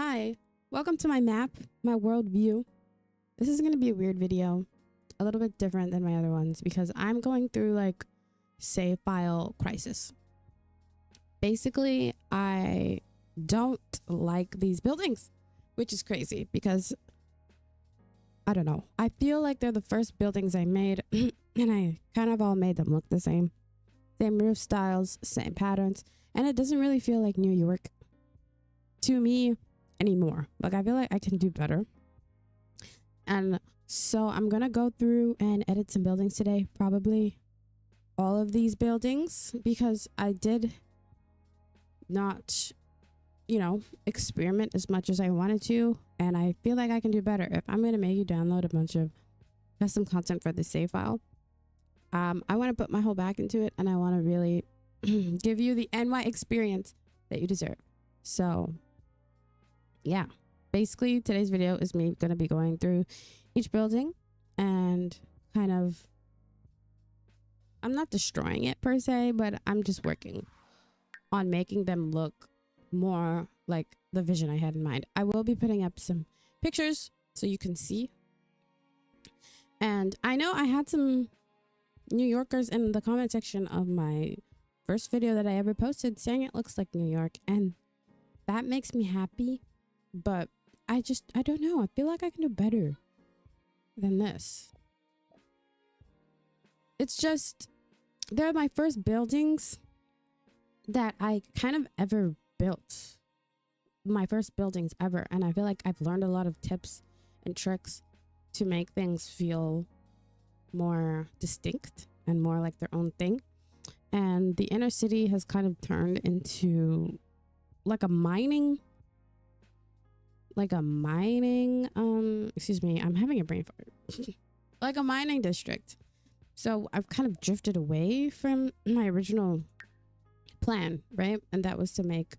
Hi, welcome to my map, my world view. This is going to be a weird video, a little bit different than my other ones because I'm going through like save file crisis. Basically, I don't like these buildings, which is crazy because I don't know. I feel like they're the first buildings I made and I kind of all made them look the same. Same roof styles, same patterns, and it doesn't really feel like New York to me anymore. Like I feel like I can do better. And so I'm gonna go through and edit some buildings today, probably all of these buildings, because I did not, experiment as much as I wanted to, and I feel like I can do better. If I'm gonna make you download a bunch of custom content for the save file, I want to put my whole back into it, and I want to really give you the NY experience that you deserve. So yeah, basically today's video is me going to be going through each building and kind of, I'm not destroying it per se, but I'm just working on making them look more like the vision I had in mind. I will be putting up some pictures so you can see. And I know I had some New Yorkers in the comment section of my first video that I ever posted saying it looks like New York, and that makes me happy. But I don't know. I feel like I can do better than this. It's just, they're my first buildings that I kind of ever built. My first buildings ever. And I feel like I've learned a lot of tips and tricks to make things feel more distinct and more like their own thing. And the inner city has kind of turned into like a mining, excuse me, I'm having a brain fart. Like a mining district. So I've kind of drifted away from my original plan, right? And that was to make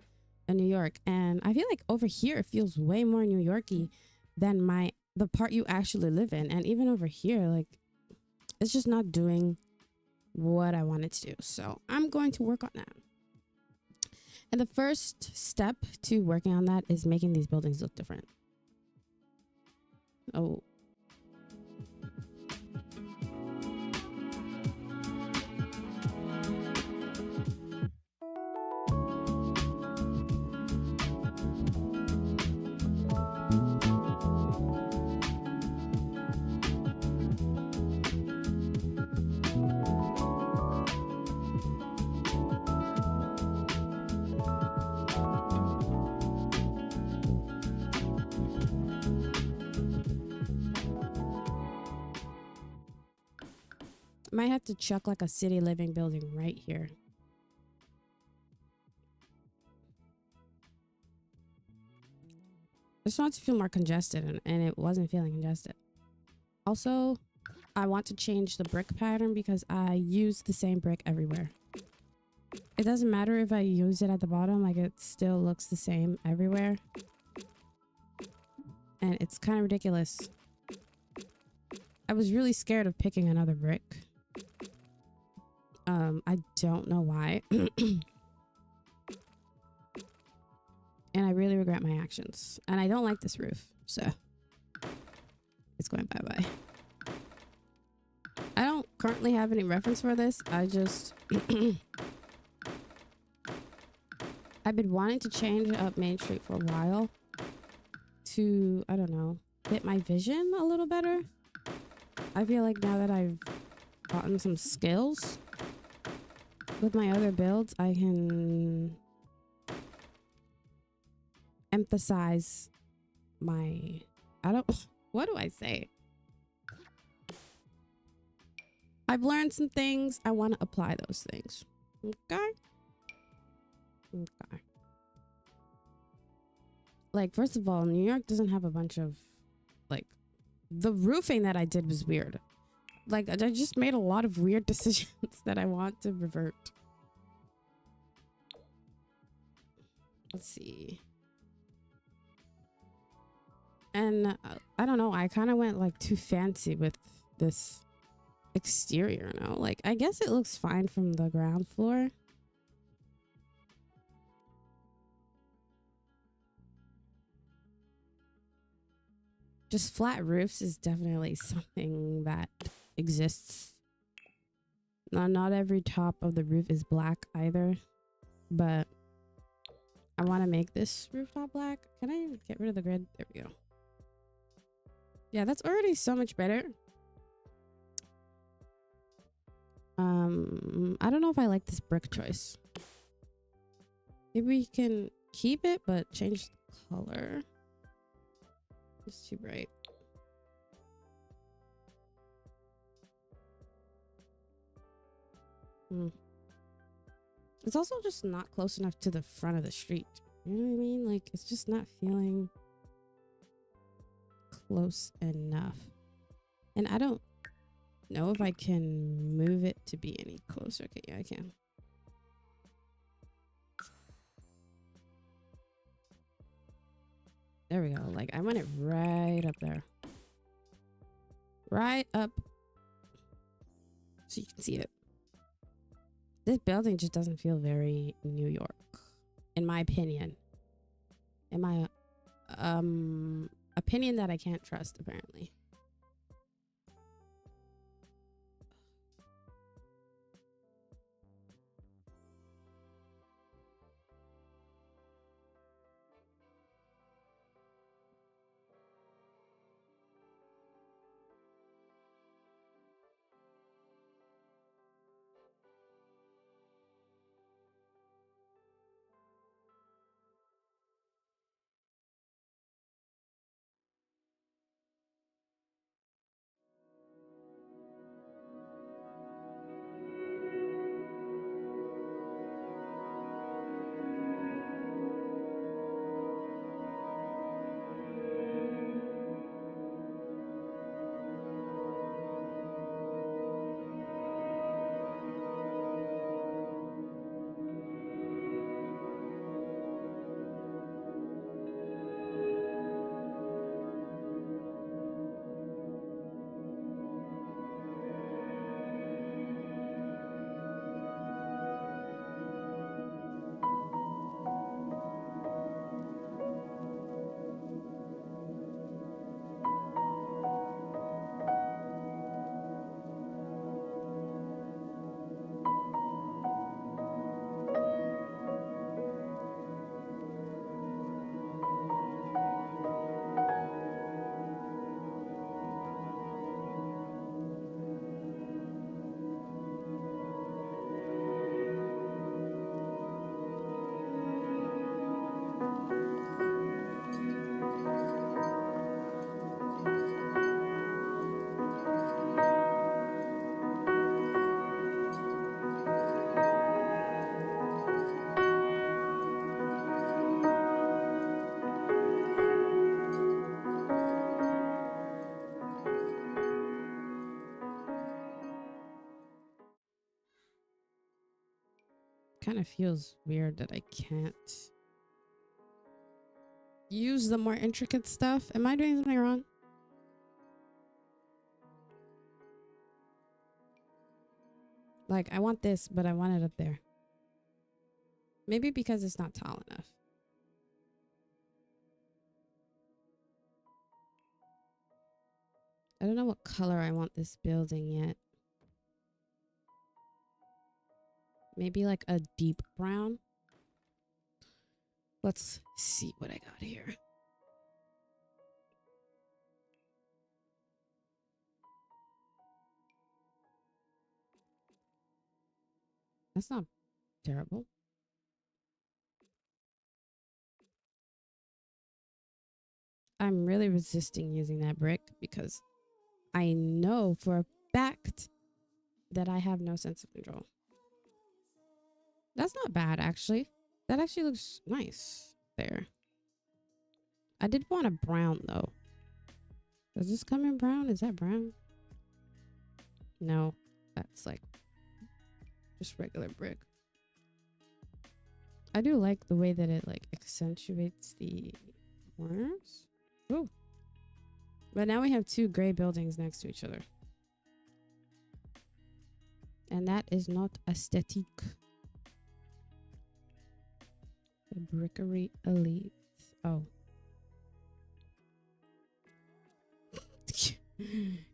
a New York. And I feel like over here it feels way more New Yorky than the part you actually live in. And even over here, like, it's just not doing what I wanted to do. So I'm going to work on that. And the first step to working on that is making these buildings look different. Oh. Might have to chuck like a city living building right here. I just want to feel more congested, and it wasn't feeling congested. Also, I want to change the brick pattern because I use the same brick everywhere. It doesn't matter if I use it at the bottom, like it still looks the same everywhere. And it's kind of ridiculous. I was really scared of picking another brick. I don't know why. And I really regret my actions. And I don't like this roof, so it's going bye-bye. I don't currently have any reference for this. I just I've been wanting to change up Main Street for a while to, I don't know, fit my vision a little better. I feel like now that I've gotten some skills with my other builds, I can emphasize my, what do I say? I've learned some things. I want to apply those things. Okay. Like, first of all, New York doesn't have a bunch of, like, the roofing that I did was weird. Like, I just made a lot of weird decisions that I want to revert. Let's see. And I don't know. I kind of went like too fancy with this exterior now. Like, I guess it looks fine from the ground floor. Just flat roofs is definitely something that exists. Not every top of the roof is black either, but I want to make this rooftop black. Can I get rid of the grid? There we go. Yeah, that's already so much better. I don't know if I like this brick choice. Maybe we can keep it, but change the color. It's too bright. It's also just not close enough to the front of the street. You know what I mean? Like, it's just not feeling close enough. And I don't know if I can move it to be any closer. Okay, yeah, I can. There we go. Like, I want it right up there. Right up. So you can see it. This building just doesn't feel very New York, in my opinion. In my opinion that I can't trust, apparently. Kind of feels weird that I can't use the more intricate stuff. Am I doing something wrong? Like, I want this, but I want it up there. Maybe because it's not tall enough. I don't know what color I want this building yet. Maybe like a deep brown. Let's see what I got here. That's not terrible. I'm really resisting using that brick because I know for a fact that I have no sense of control. That's not bad, actually. That actually looks nice there. I did want a brown, though. Does this come in brown? Is that brown? No, that's like just regular brick. I do like the way that it like accentuates the corners. Ooh. But now we have two gray buildings next to each other. And that is not aesthetic. The brickery elite. Oh.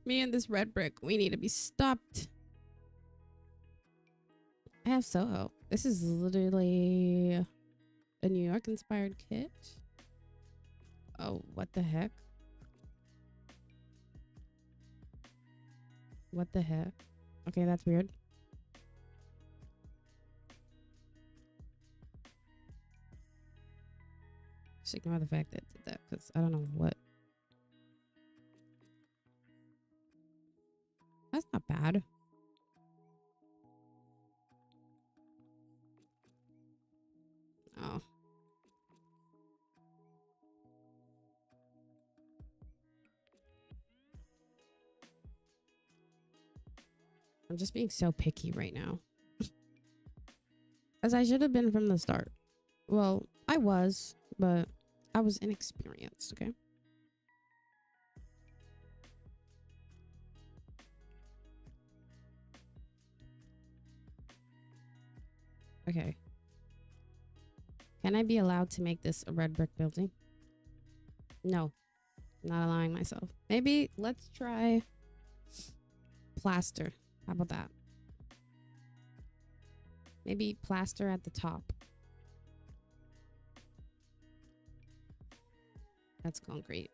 Me and this red brick, we need to be stopped. I have Soho. This is literally a New York inspired kit. Oh, what the heck? What the heck? Okay, that's weird. Just ignore the fact that it did that because I don't know what. That's not bad. Oh. I'm just being so picky right now. As I should have been from the start. Well, I was, but I was inexperienced, okay? Okay. Can I be allowed to make this a red brick building? No. Not allowing myself. Maybe let's try plaster. How about that? Maybe plaster at the top. That's concrete.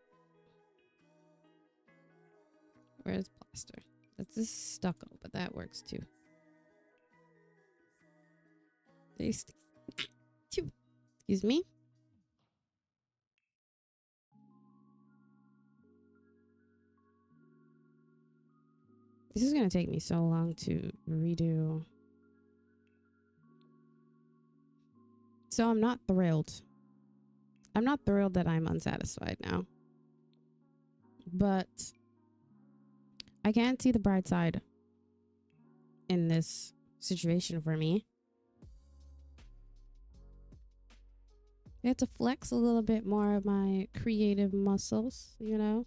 Where's plaster? That's this stucco, but that works too. Excuse me. This is going to take me so long to redo. So I'm not thrilled. I'm not thrilled that I'm unsatisfied now. But I can't see the bright side in this situation for me. I have to flex a little bit more of my creative muscles, you know?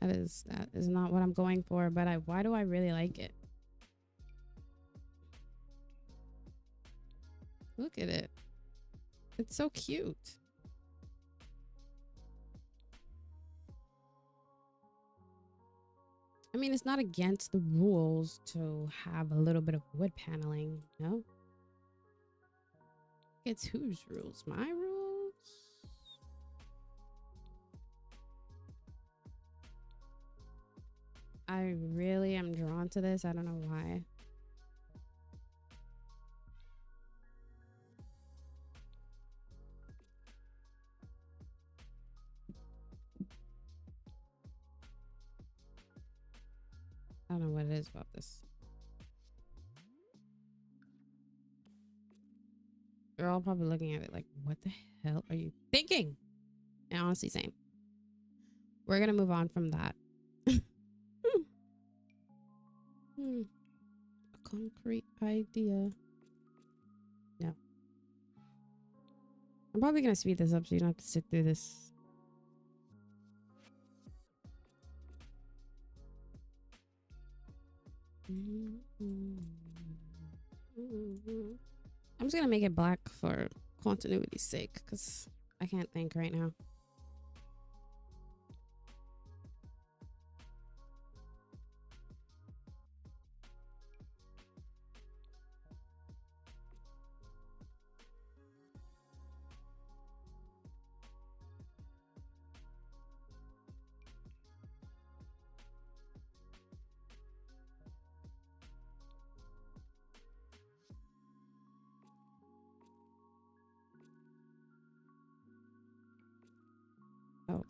That is not what I'm going for, but why do I really like it? Look at it. It's so cute. I mean, it's not against the rules to have a little bit of wood paneling, you know? It's whose rules? My rules? I really am drawn to this. I don't know why. I don't know what it is about this. They're all probably looking at it like, what the hell are you thinking? And honestly, same. We're going to move on from that. A concrete idea. No. I'm probably going to speed this up so you don't have to sit through this. I'm just going to make it black for continuity's sake because I can't think right now. Oh.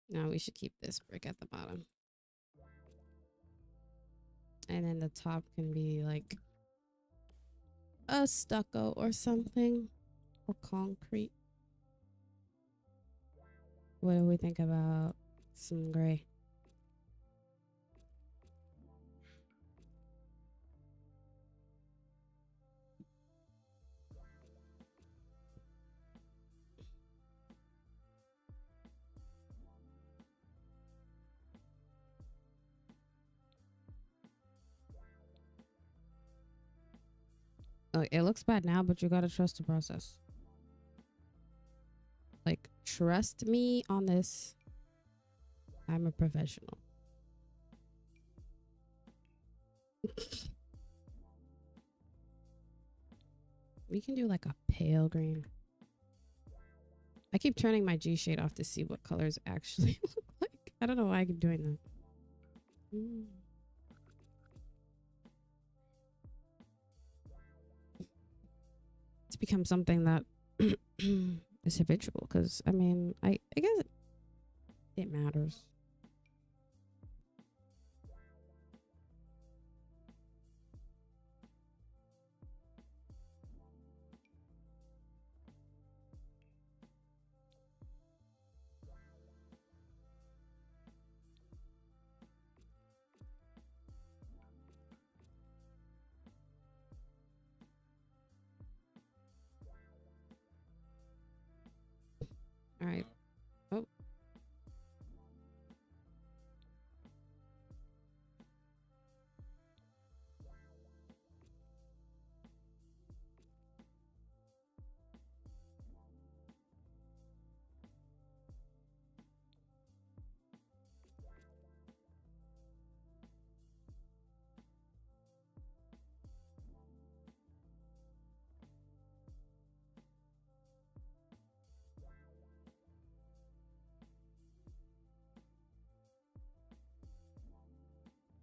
No, we should keep this brick at the bottom. And then the top can be like a stucco or something. Or concrete. What do we think about some gray? Oh, it looks bad now, but you gotta trust the process. Like, trust me on this. I'm a professional. We can do like a pale green. I keep turning my G shade off to see what colors actually look like. I don't know why I keep doing that. It's become something that is habitual because, I mean, I guess it matters. All right. Oh.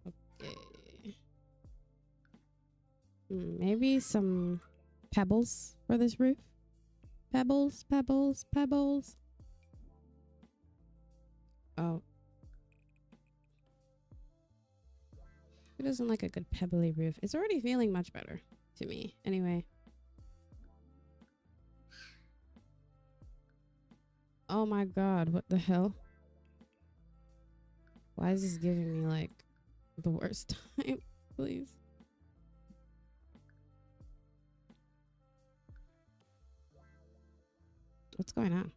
Okay. Maybe some pebbles for this roof. Pebbles, pebbles, pebbles. Oh. Who doesn't like a good pebbly roof? It's already feeling much better to me. Anyway. Oh my god, what the hell? Why is this giving me like the worst time? Please. What's going on?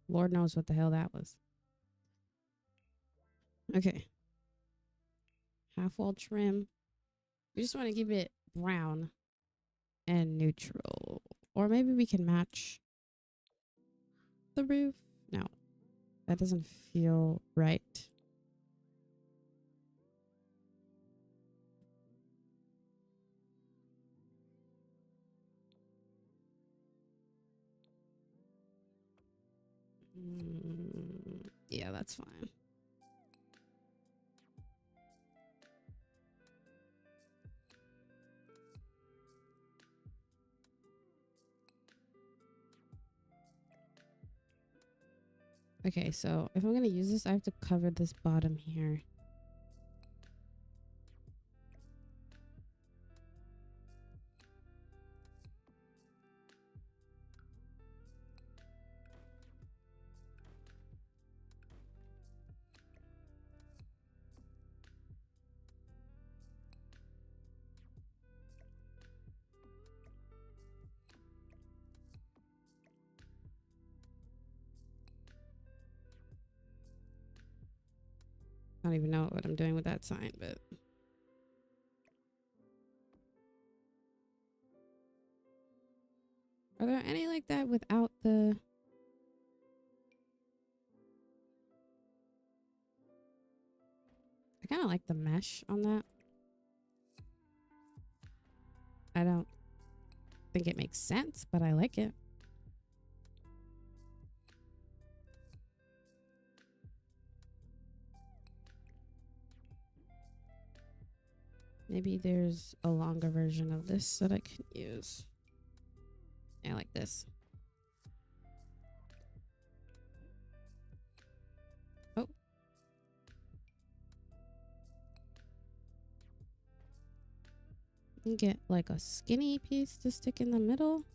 Lord knows what the hell that was. Okay. Half wall trim. We just want to keep it brown and neutral. Or maybe we can match the roof. No, that doesn't feel right. Yeah, that's fine. Okay, so if I'm going to use this, I have to cover this bottom here. I don't even know what I'm doing with that sign, but are there any like that without the... I kind of like the mesh on that. I don't think it makes sense, but I like it. Maybe there's a longer version of this that I can use. I like this. Oh. You get like a skinny piece to stick in the middle.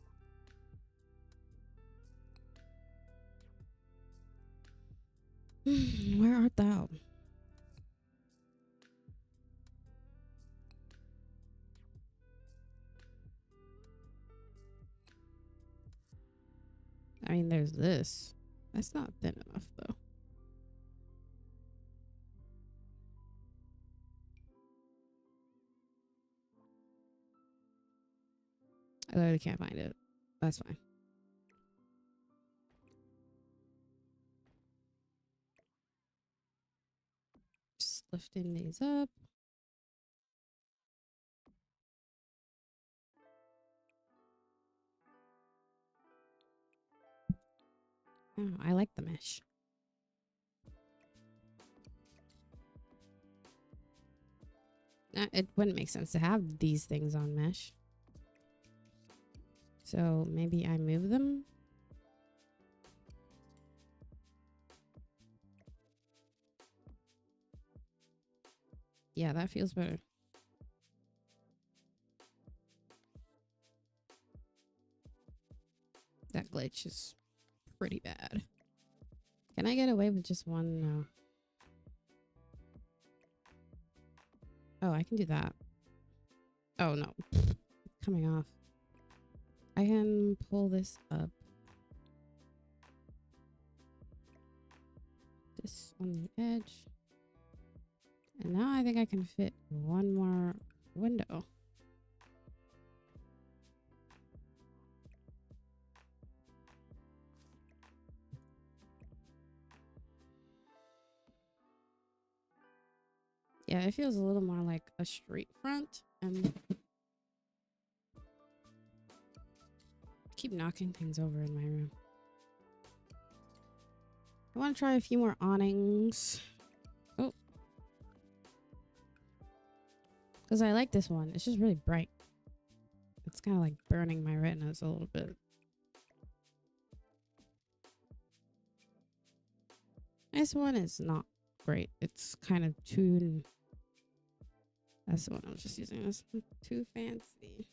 Where art thou? I mean, there's this. That's not thin enough, though. I literally can't find it. That's fine. Just lifting these up. Oh, I like the mesh. It wouldn't make sense to have these things on mesh. So maybe I move them. Yeah, that feels better. That glitch is pretty bad. Can I get away with just one? No. Oh, I can do that. Oh, no. Coming off. I can pull this up. This on the edge. And now I think I can fit one more window. Yeah, it feels a little more like a street front, and I keep knocking things over in my room. I want to try a few more awnings. Oh. Because I like this one. It's just really bright. It's kind of like burning my retinas a little bit. This one is not great. It's kind of too... That's the one I was just using. This one's too fancy.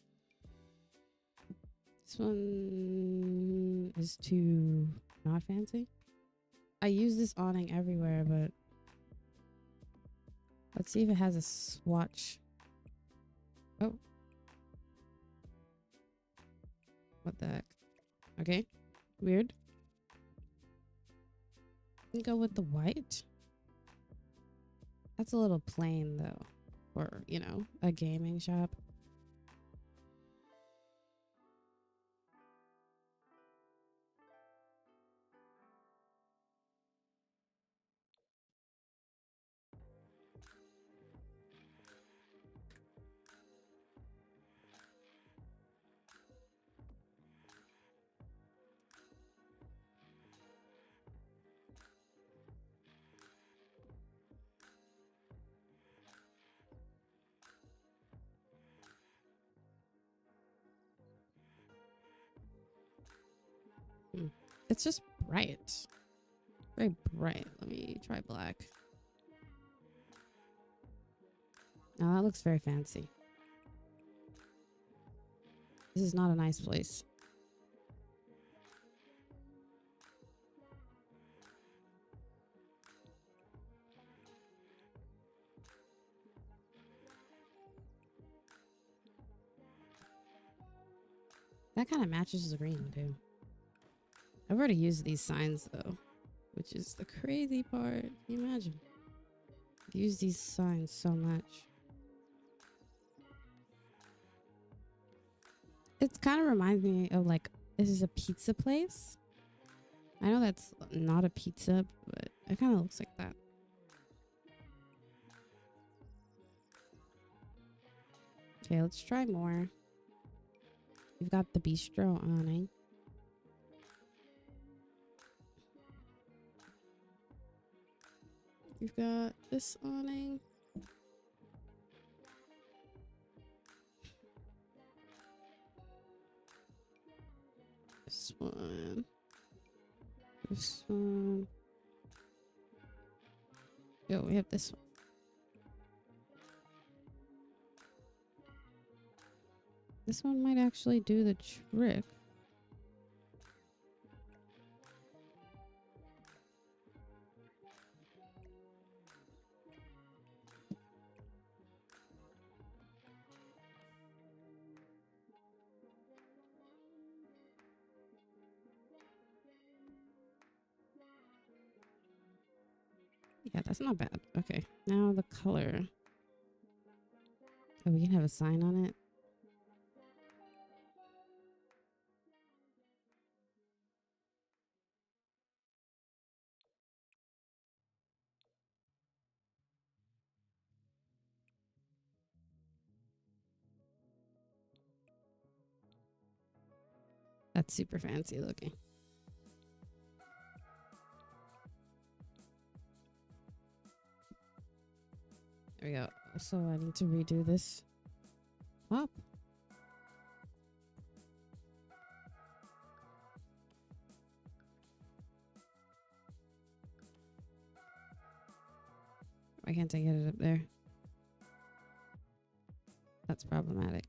This one is too not fancy. I use this awning everywhere, but let's see if it has a swatch. Oh. What the heck? Okay. Weird. Go with the white. That's a little plain though. For, you know, a gaming shop. It's just bright. Very bright. Let me try black. Now that looks very fancy. This is not a nice place. That kind of matches the green too. I've already used these signs though, which is the crazy part. Can you imagine? I've used these signs so much. It kind of reminds me of like, this is a pizza place. I know that's not a pizza, but it kind of looks like that. Okay, let's try more. We've got the bistro awning. We've got this awning. This one. This one. Yo, we have this one. This one might actually do the trick. Yeah, that's not bad. Okay, now the color. Oh, we can have a sign on it. That's super fancy looking. There we go. So I need to redo this up. Why can't I get it up there? That's problematic.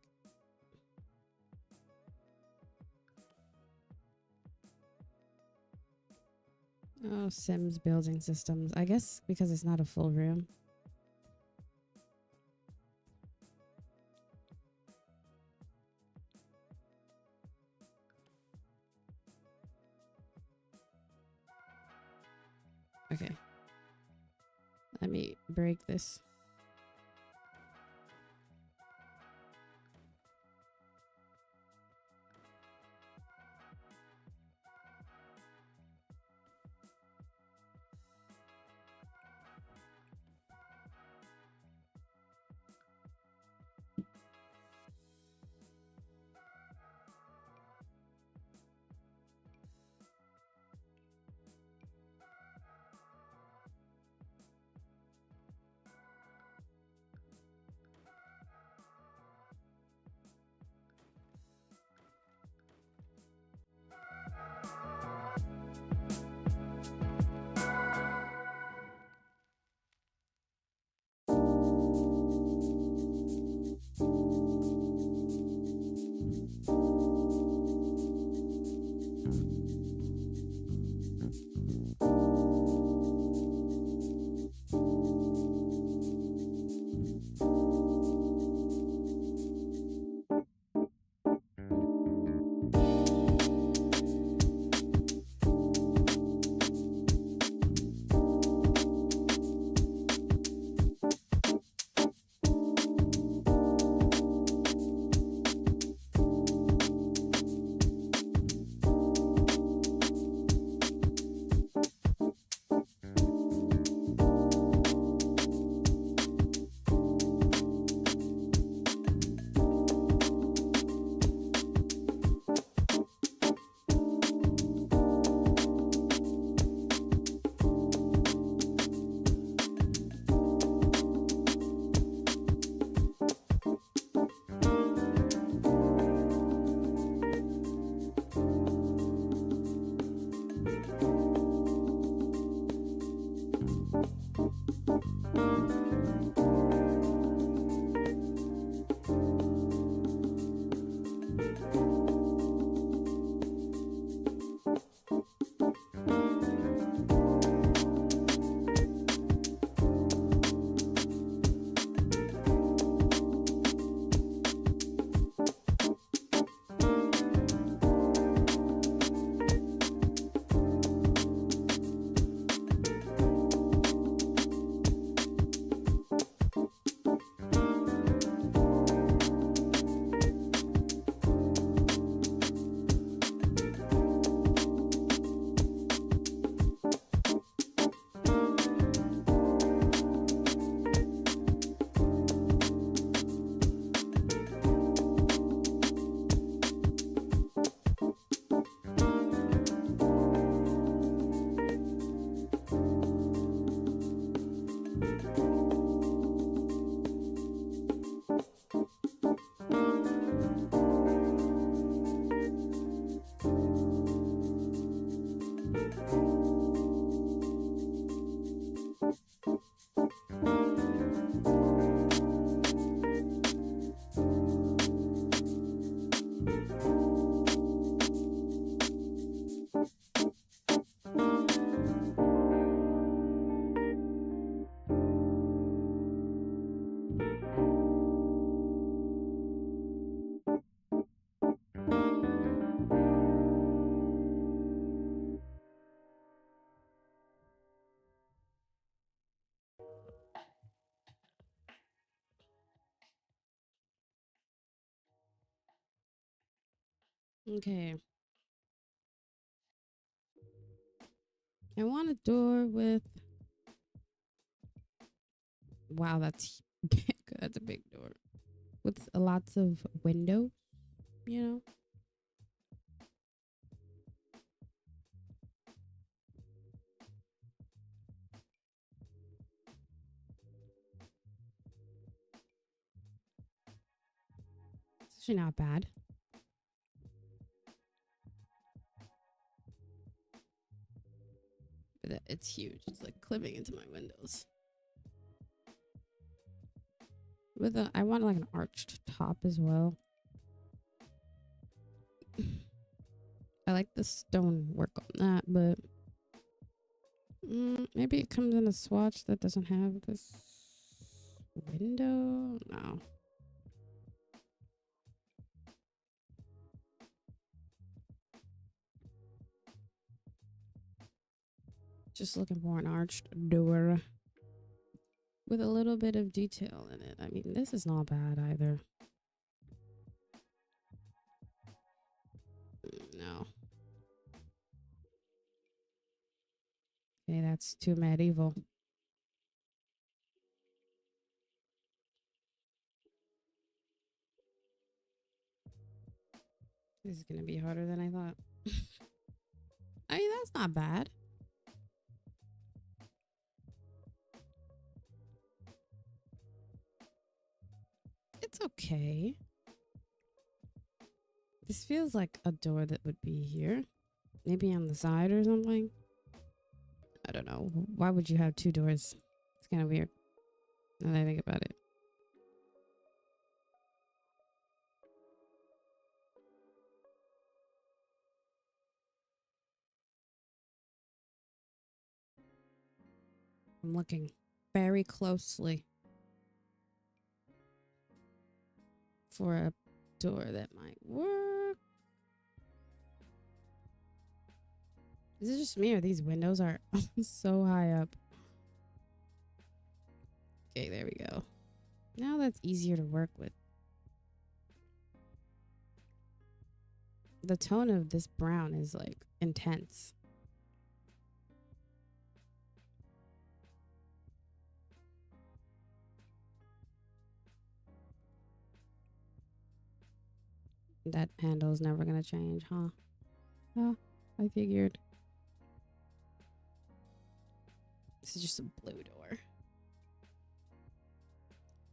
Oh, Sims building systems. I guess because it's not a full room. Okay. Let me break this. Okay. I want a door with. Wow, that's big. That's a big door with lots of windows. You know. Actually not bad. But it's huge. It's like clipping into my windows. With a, I want like an arched top as well. I like the stone work on that, but maybe it comes in a swatch that doesn't have this window. No. Just looking for an arched door with a little bit of detail in it. I mean, this is not bad either. No. Okay, that's too medieval. This is gonna be harder than I thought. I mean, that's not bad. It's okay. This feels like a door that would be here. Maybe on the side or something. I don't know. Why would you have two doors? It's kind of weird. Now that I think about it. I'm looking very closely for a door that might work. Is it just me or these windows are so high up? Okay, there we go. Now that's easier to work with. The tone of this brown is like intense. That handle is never gonna change, huh? Yeah, I figured. This is just a blue door.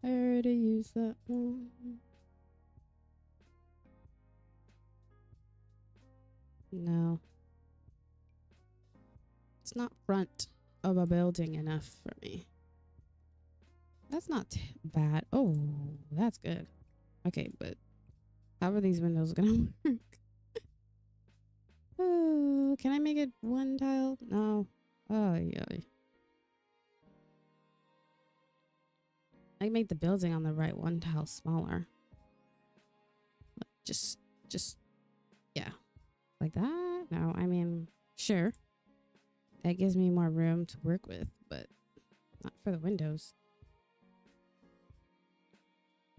I already used that one. No. It's not front of a building enough for me. That's not bad. Oh, that's good. Okay, but how are these windows gonna work? Oh, can I make it one tile? No. Oh, yeah. I made the building on the right one tile smaller. Like just, yeah. Like that? No, I mean, sure. That gives me more room to work with, but not for the windows.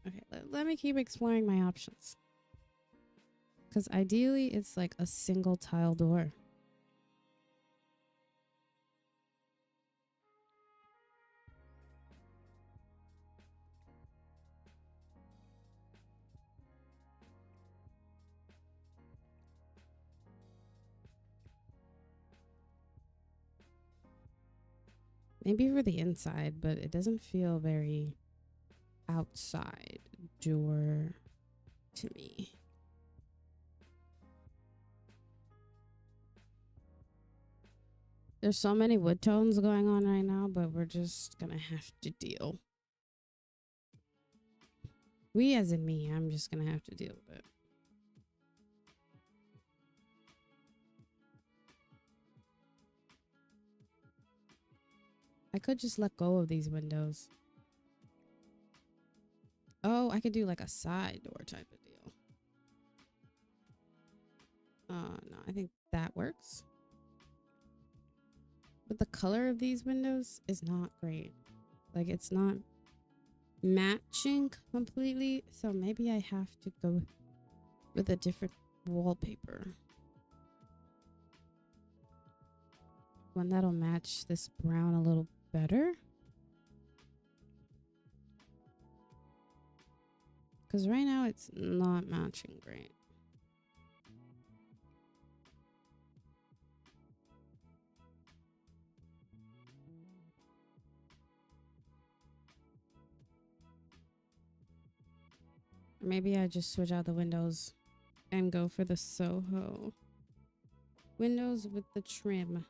Okay, let me keep exploring my options. Because ideally, it's like a single tile door. Maybe for the inside, but it doesn't feel very outside door to me. There's so many wood tones going on right now, but we're just gonna have to deal. We as in me, I'm just gonna have to deal with it. I could just let go of these windows. Oh, I could do like a side door type of deal. No, I think that works. But the color of these windows is not great. Like, it's not matching completely. So maybe I have to go with a different wallpaper. One that'll match this brown a little better. Because right now it's not matching great. Or maybe I just switch out the windows and go for the Soho. Windows with the trim.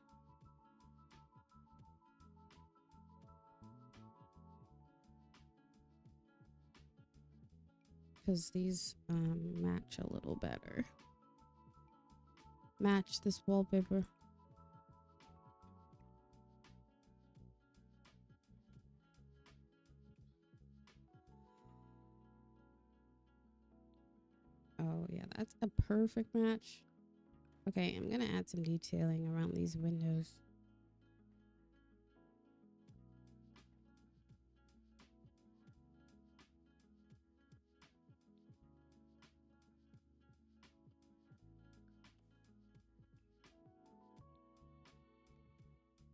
Because these match a little better. Match this wallpaper. Oh yeah, that's a perfect match. Okay, I'm gonna add some detailing around these windows.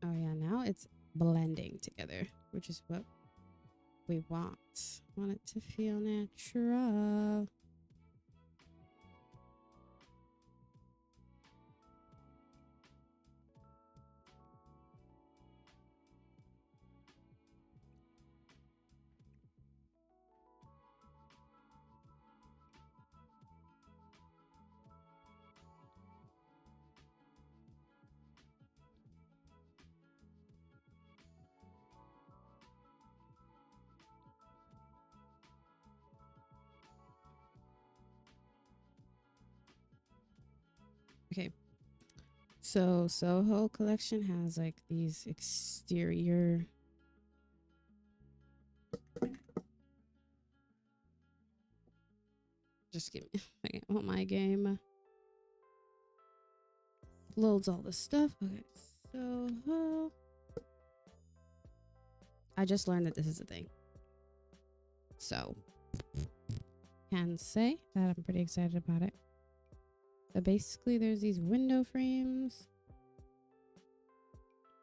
Oh yeah, now it's blending together, which is what we want. Want it to feel natural. Okay. So Soho collection has like these exterior just give me a second. I want my game loads all the stuff. Okay, Soho. I just learned that this is a thing. So can say that I'm pretty excited about it. But basically there's these window frames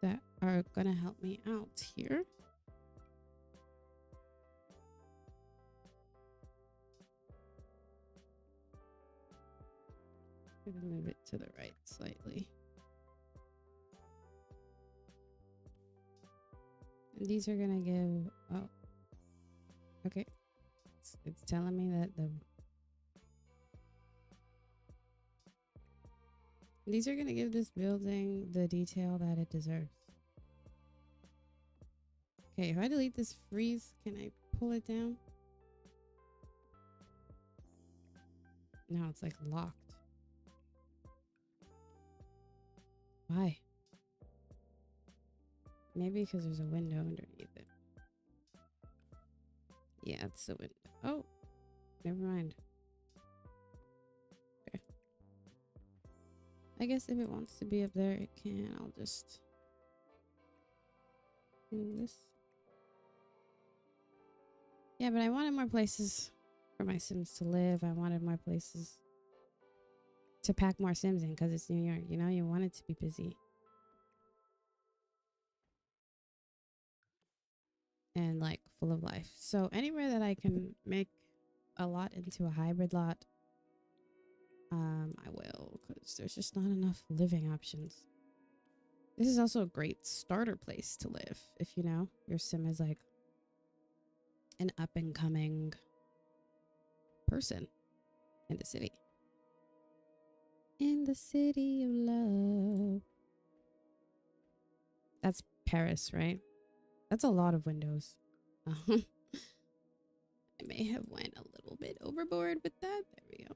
that are gonna help me out here. I'm gonna move it to the right slightly. And these are gonna give, oh, okay. It's telling me that these are gonna give this building the detail that it deserves. Okay, if I delete this freeze, can I pull it down? Now it's like locked. Why? Maybe because there's a window underneath it. Yeah, it's a window. Oh, never mind. Okay. I guess if it wants to be up there, it can. I'll just move this. Yeah, but I wanted more places for my Sims to live. I wanted more places to pack more Sims in because it's New York. You know, you want it to be busy. And like full of life. So anywhere that I can make a lot into a hybrid lot, I will, because there's just not enough living options. This is also a great starter place to live if you know your sim is like an up and coming person in the city. In the city of love. That's Paris, right? That's a lot of windows. I may have went a little bit overboard with that. There we go.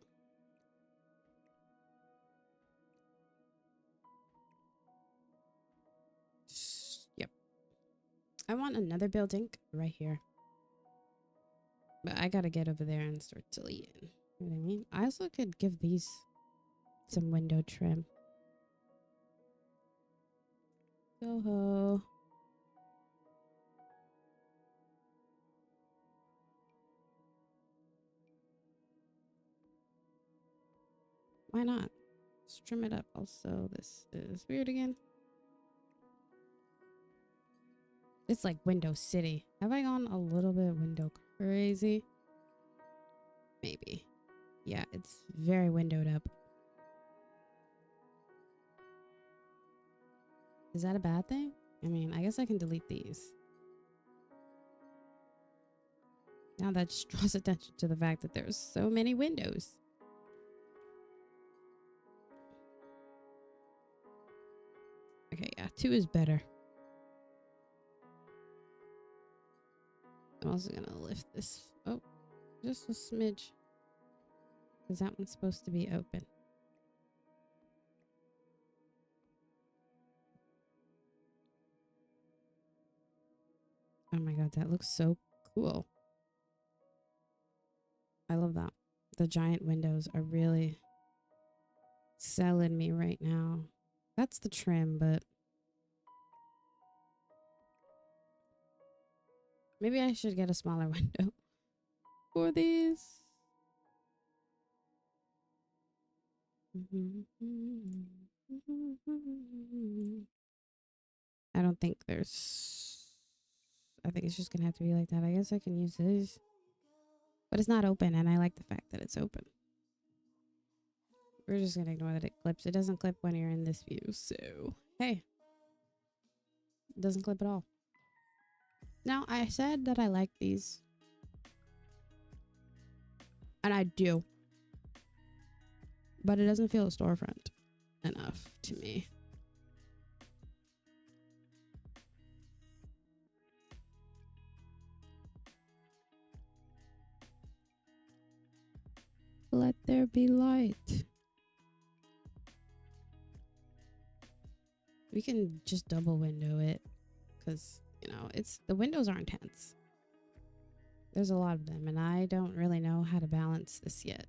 Yep. I want another building right here. But I gotta get over there and start deleting. You know what I mean? I also could give these some window trim. Soho. Why not? Let's trim it up. Also, this is weird again. It's like Window City. Have I gone a little bit window crazy? Maybe. Yeah, it's very windowed up. Is that a bad thing? I mean, I guess I can delete these. Now that just draws attention to the fact that there's so many windows. Okay, yeah, 2 is better. I'm also gonna lift this. Oh, just a smidge. Because that one's supposed to be open. Oh my god, that looks so cool. I love that. The giant windows are really selling me right now. That's the trim, but maybe I should get a smaller window for these. I don't think there's... I think it's just gonna have to be like that. I guess I can use these. But it's not open, and I like the fact that it's open. We're just gonna ignore that it clips. It doesn't clip when you're in this view, so hey. It doesn't clip at all. Now, I said that I like these. And I do. But it doesn't feel storefront enough to me. Let there be light. We can just double window it. Because, you know, the windows are intense. There's a lot of them, and I don't really know how to balance this yet.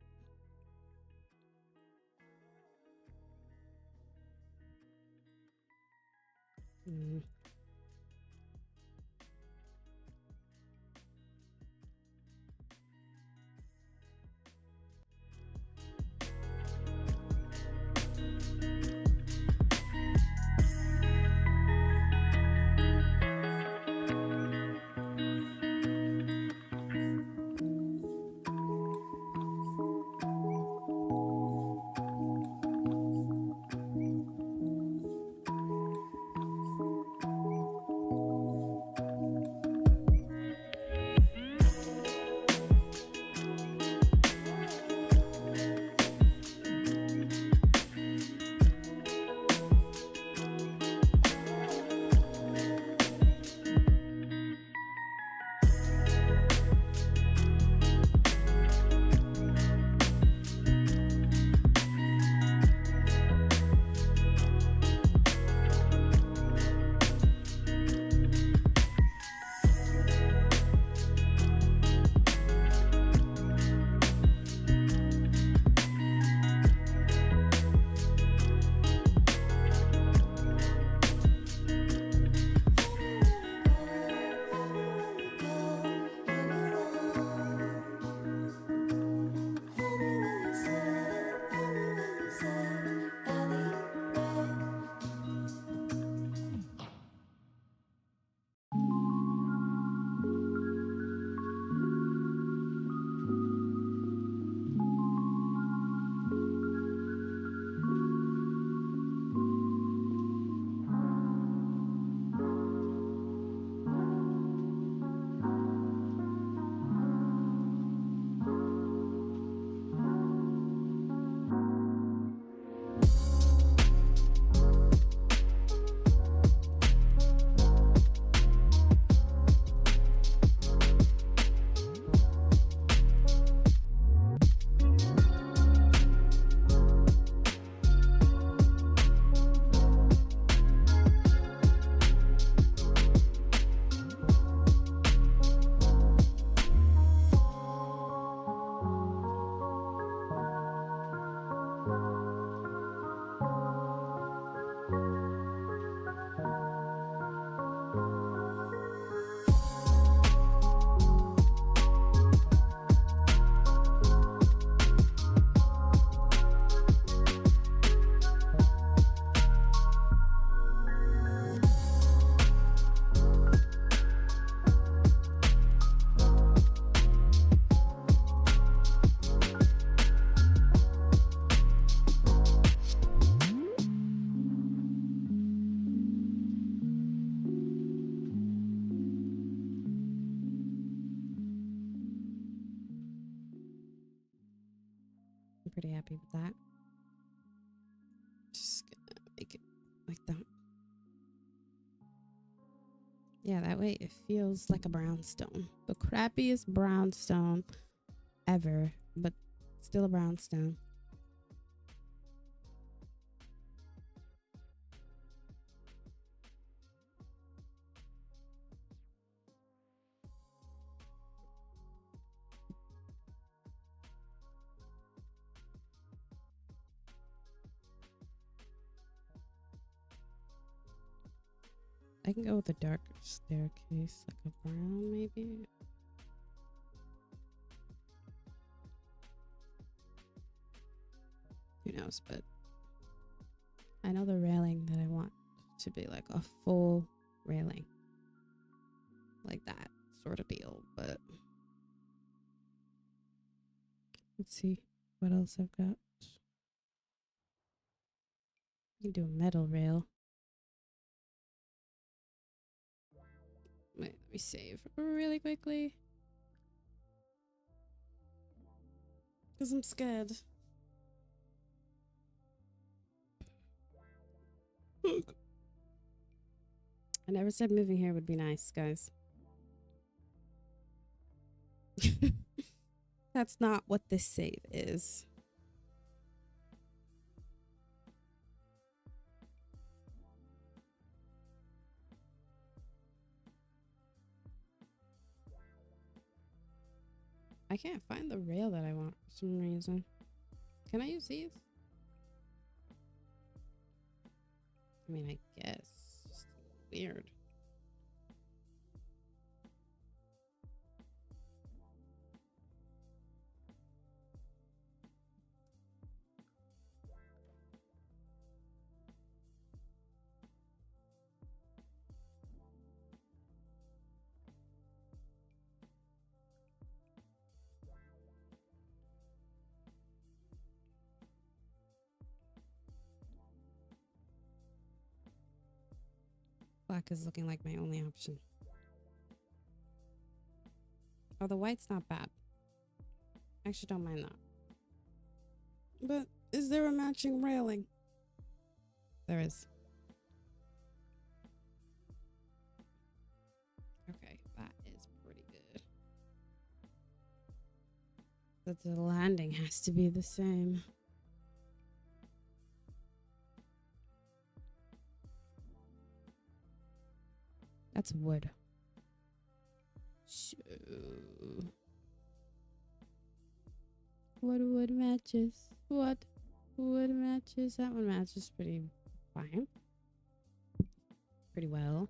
pretty happy with that. Just gonna make it like that. Yeah, that way it feels like a brownstone. The crappiest brownstone ever, but still a brownstone. I can go with a darker staircase, like a brown maybe. Who knows, but I know the railing that I want to be like a full railing. Like that sort of deal, but let's see what else I've got. You can do a metal rail. Wait, let me save really quickly. Because I'm scared. I never said moving here would be nice, guys. That's not what this save is. I can't find the rail that I want for some reason. Can I use these? I mean, I guess. Just weird. Black is looking like my only option. Oh, the white's not bad. I actually don't mind that. But is there a matching railing? There is. Okay, that is pretty good. But the landing has to be the same. That's wood. So, what wood matches? What wood matches? That one matches pretty fine. Pretty well.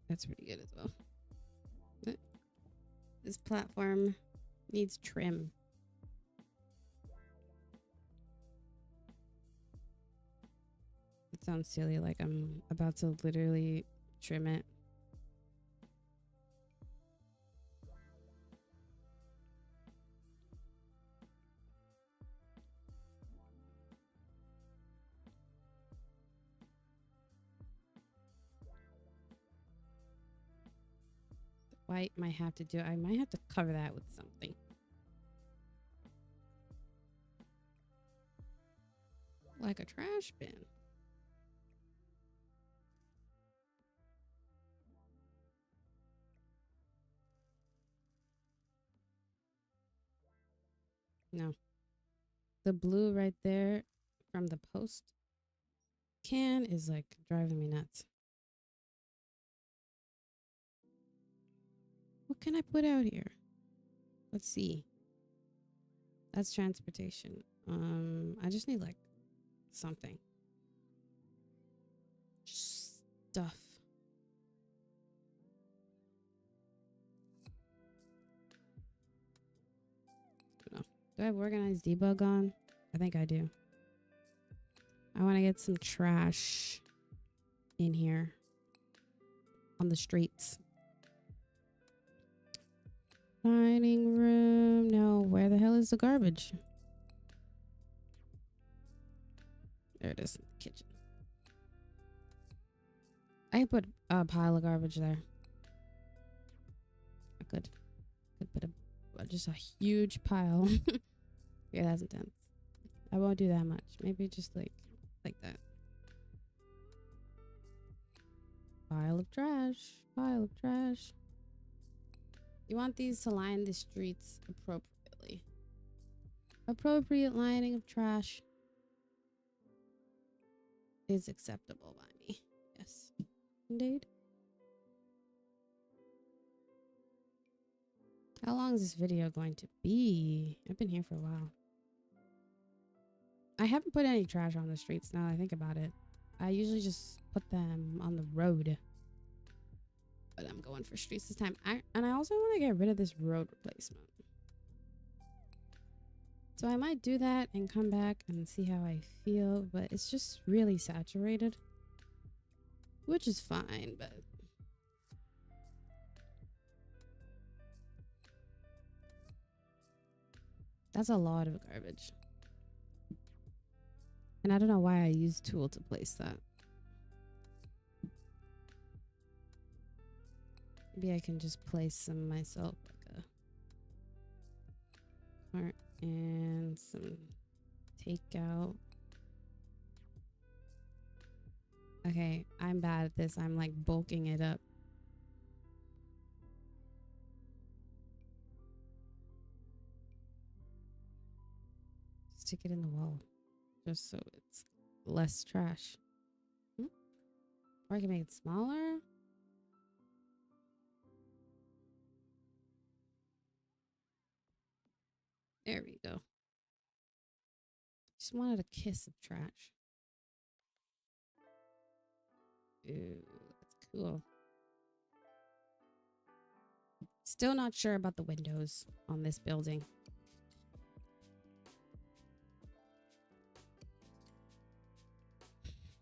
That's pretty good as well. But this platform needs trim. It sounds silly, like I'm about to literally trim it. White might have to do. I might have to cover that with something. Like a trash bin. No. The blue right there from the post can is like driving me nuts. What can I put out here? Let's see. That's transportation. I just need like something. Stuff. I don't know. Do I have organized debug on? I think I do. I want to get some trash in here on the streets. Dining room. No, where the hell is the garbage? There it is, in the kitchen. I put a pile of garbage there. I could put just a huge pile. Yeah, that's intense. I won't do that much. Maybe just like that. Pile of trash. Pile of trash. You want these to line the streets appropriately. Appropriate lining of trash is acceptable by me. Yes, indeed. How long is this video going to be? I've been here for a while. I haven't put any trash on the streets now that I think about it. I usually just put them on the road. But I'm going for streets this time. And I also want to get rid of this road replacement. So I might do that and come back and see how I feel. But it's just really saturated. Which is fine, but... that's a lot of garbage. And I don't know why I used Tool to place that. Maybe I can just place some myself, like a cart and some takeout. Okay, I'm bad at this. I'm like bulking it up. Stick it in the wall just so it's less trash. Or I can make it smaller. There we go. Just wanted a kiss of trash. Ooh, that's cool. Still not sure about the windows on this building.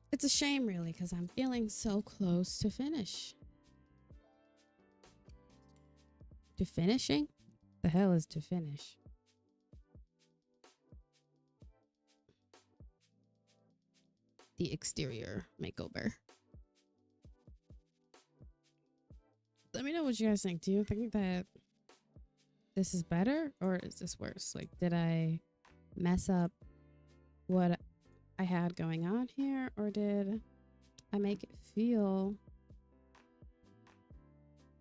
It's a shame, really, because I'm feeling so close to finish. To finishing? The hell is to finish? The exterior makeover. Let me know what you guys think. Do you think that this is better or is this worse? Like, did I mess up what I had going on here, or did I make it feel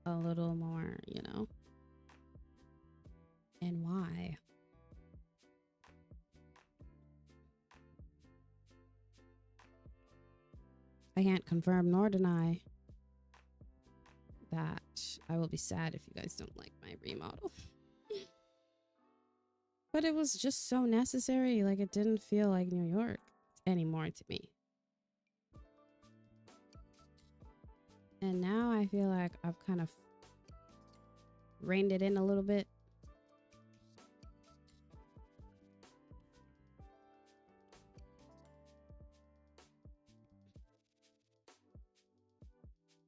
a little more, you know? And why? I can't confirm nor deny that I will be sad if you guys don't like my remodel. But it was just so necessary. Like, it didn't feel like New York anymore to me. And now I feel like I've kind of reined it in a little bit.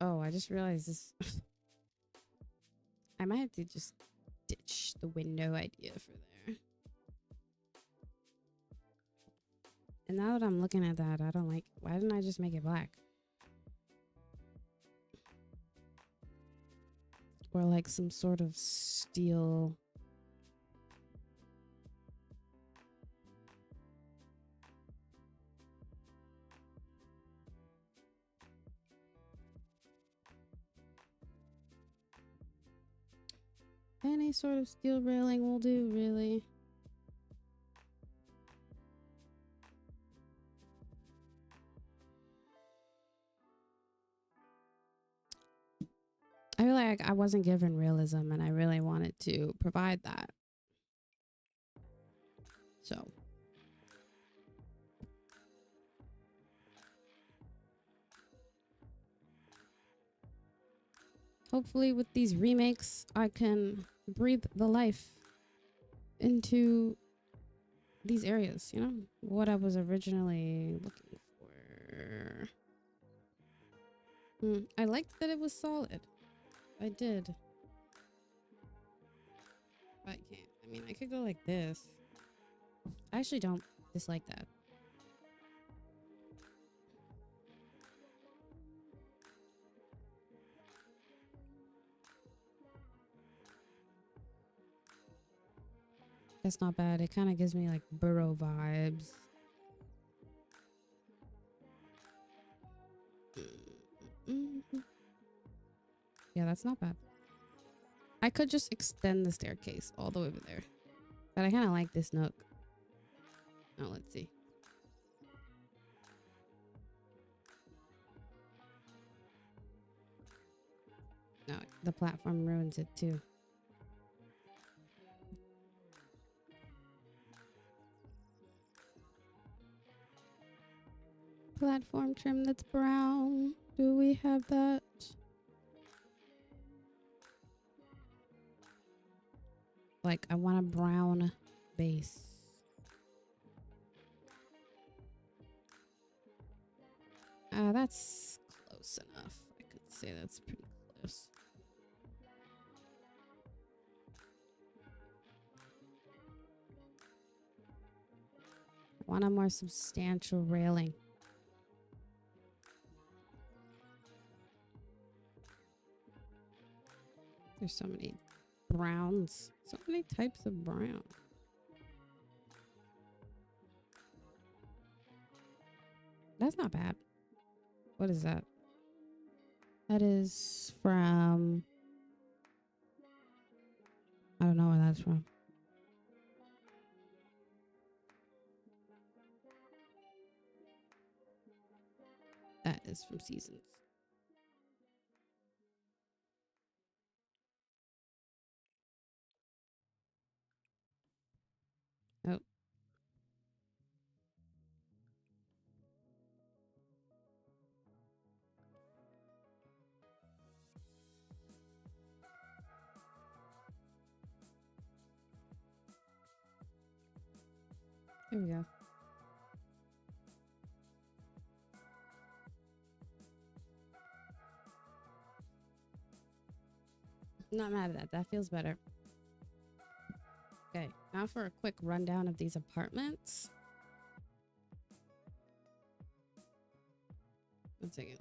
Oh, I just realized this. I might have to just ditch the window idea for there. And now that I'm looking at that, I don't like... why didn't I just make it black? Or like some sort of steel... any sort of steel railing will do, really. I feel like I wasn't given realism and I really wanted to provide that. So. Hopefully with these remakes, I can breathe the life into these areas, you know? What I was originally looking for. I liked that it was solid. I did. But I can't. I mean, I could go like this. I actually don't dislike that. That's not bad. It kind of gives me like burrow vibes. Yeah, that's not bad. I could just extend the staircase all the way over there. But I kind of like this nook. Oh, let's see. No, the platform ruins it too. Platform trim that's brown. Do we have that? Like, I want a brown base. That's close enough. I could say that's pretty close. I want a more substantial railing. There's so many browns. So many types of brown. That's not bad. What is that? That is from... I don't know where that's from. That is from Seasons. Oh. Here we go. Not mad at that. That feels better. Okay, now for a quick rundown of these apartments. One second.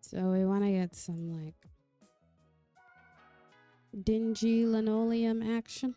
So we want to get some like dingy linoleum action.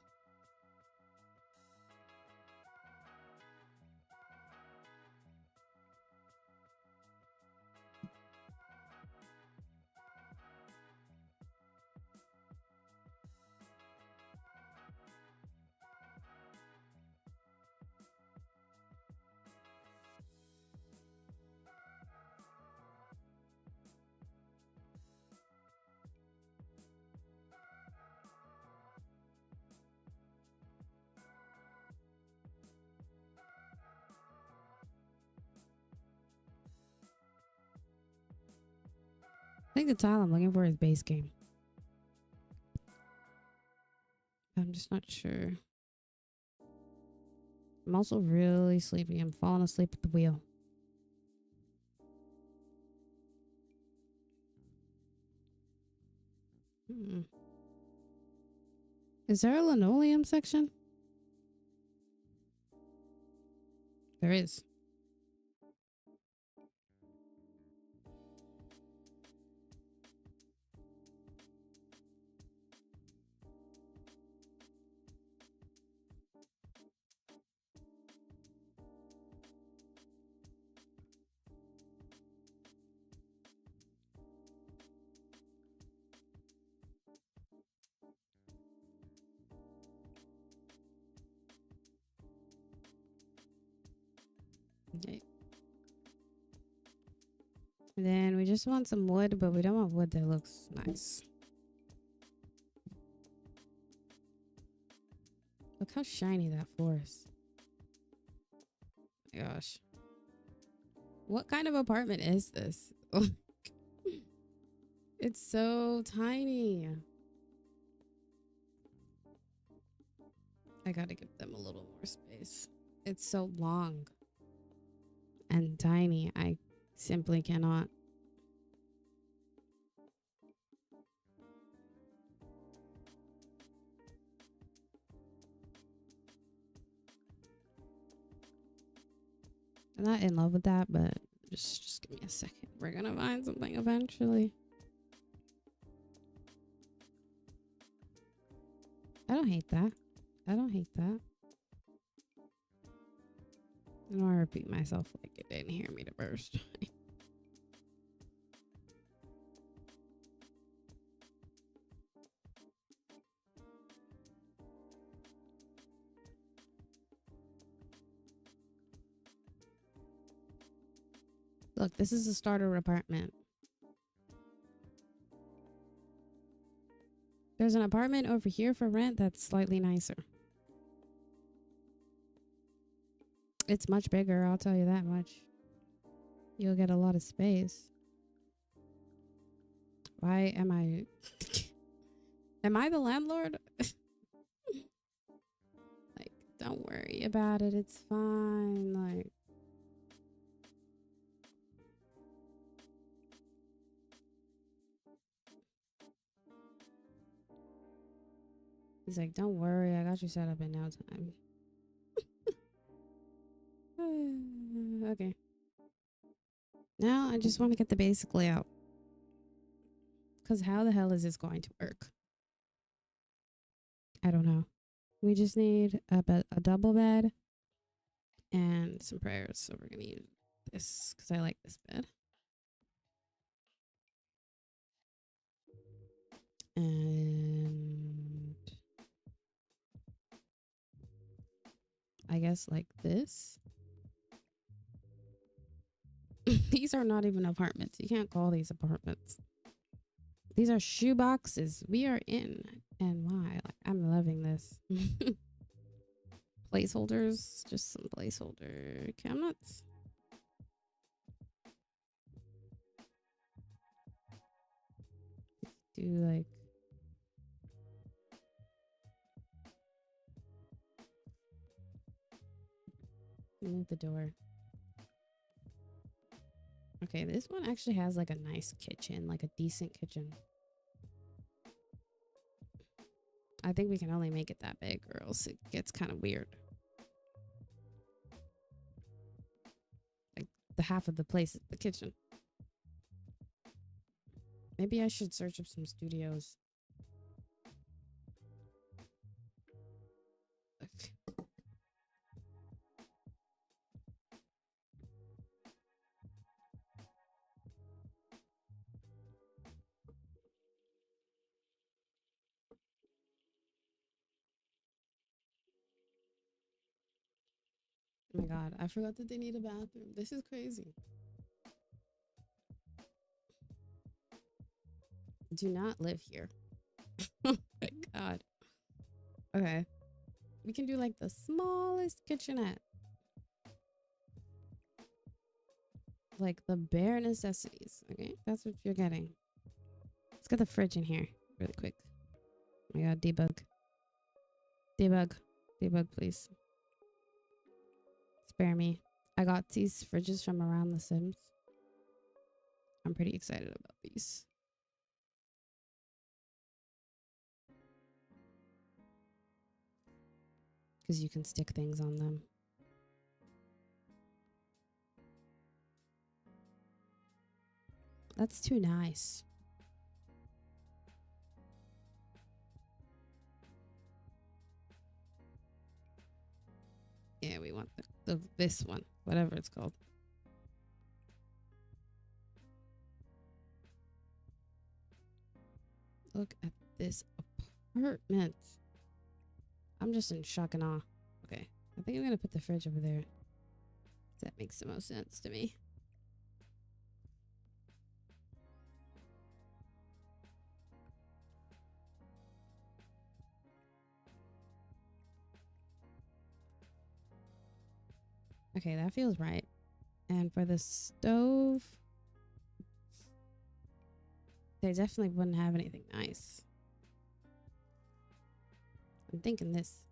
I think the tile I'm looking for is base game. I'm just not sure. I'm also really sleepy. I'm falling asleep at the wheel. Is there a linoleum section? There is. Okay. Then we just want some wood, but we don't want wood that looks nice. Look how shiny that floor is. Oh my gosh. What kind of apartment is this? It's so tiny. I gotta give them a little more space. It's so long and tiny. I simply cannot. I'm not in love with that, but just give me a second. We're gonna find something eventually. I don't hate that. I don't hate that. I don't want to repeat myself like it didn't hear me the first time. Look, this is a starter apartment. There's an apartment over here for rent that's slightly nicer. It's much bigger, I'll tell you that much. You'll get a lot of space. Why am I... Am I the landlord? Like, don't worry about it. It's fine. Like... He's like, don't worry. I got you set up in no time. Okay. Now I just want to get the basic layout. Because how the hell is this going to work? I don't know. We just need a double bed and some prayers. So we're going to use this because I like this bed. And I guess like this. These are not even apartments. You can't call these apartments. These are shoe boxes. We are in. And why? Like, I'm loving this. Placeholders. Just some placeholder cabinets. Do like... Move the door. Okay, this one actually has like a nice kitchen, like a decent kitchen. I think we can only make it that big or else it gets kind of weird. Like the half of the place is the kitchen. Maybe I should search up some studios. Okay. Oh my god, I forgot that they need a bathroom. This is crazy. Do not live here. Oh my god. Okay. We can do like the smallest kitchenette. Like the bare necessities. Okay, that's what you're getting. Let's get the fridge in here really quick. Oh my god, debug. Debug. Debug, please. Spare me. I got these fridges from around The Sims. I'm pretty excited about these. Because you can stick things on them. That's too nice. Yeah, we want this one, whatever it's called. Look at this apartment. I'm just in shock and awe. Okay, I think I'm gonna put the fridge over there. That makes the most sense to me. Okay, that feels right. And for the stove, they definitely wouldn't have anything nice. I'm thinking this.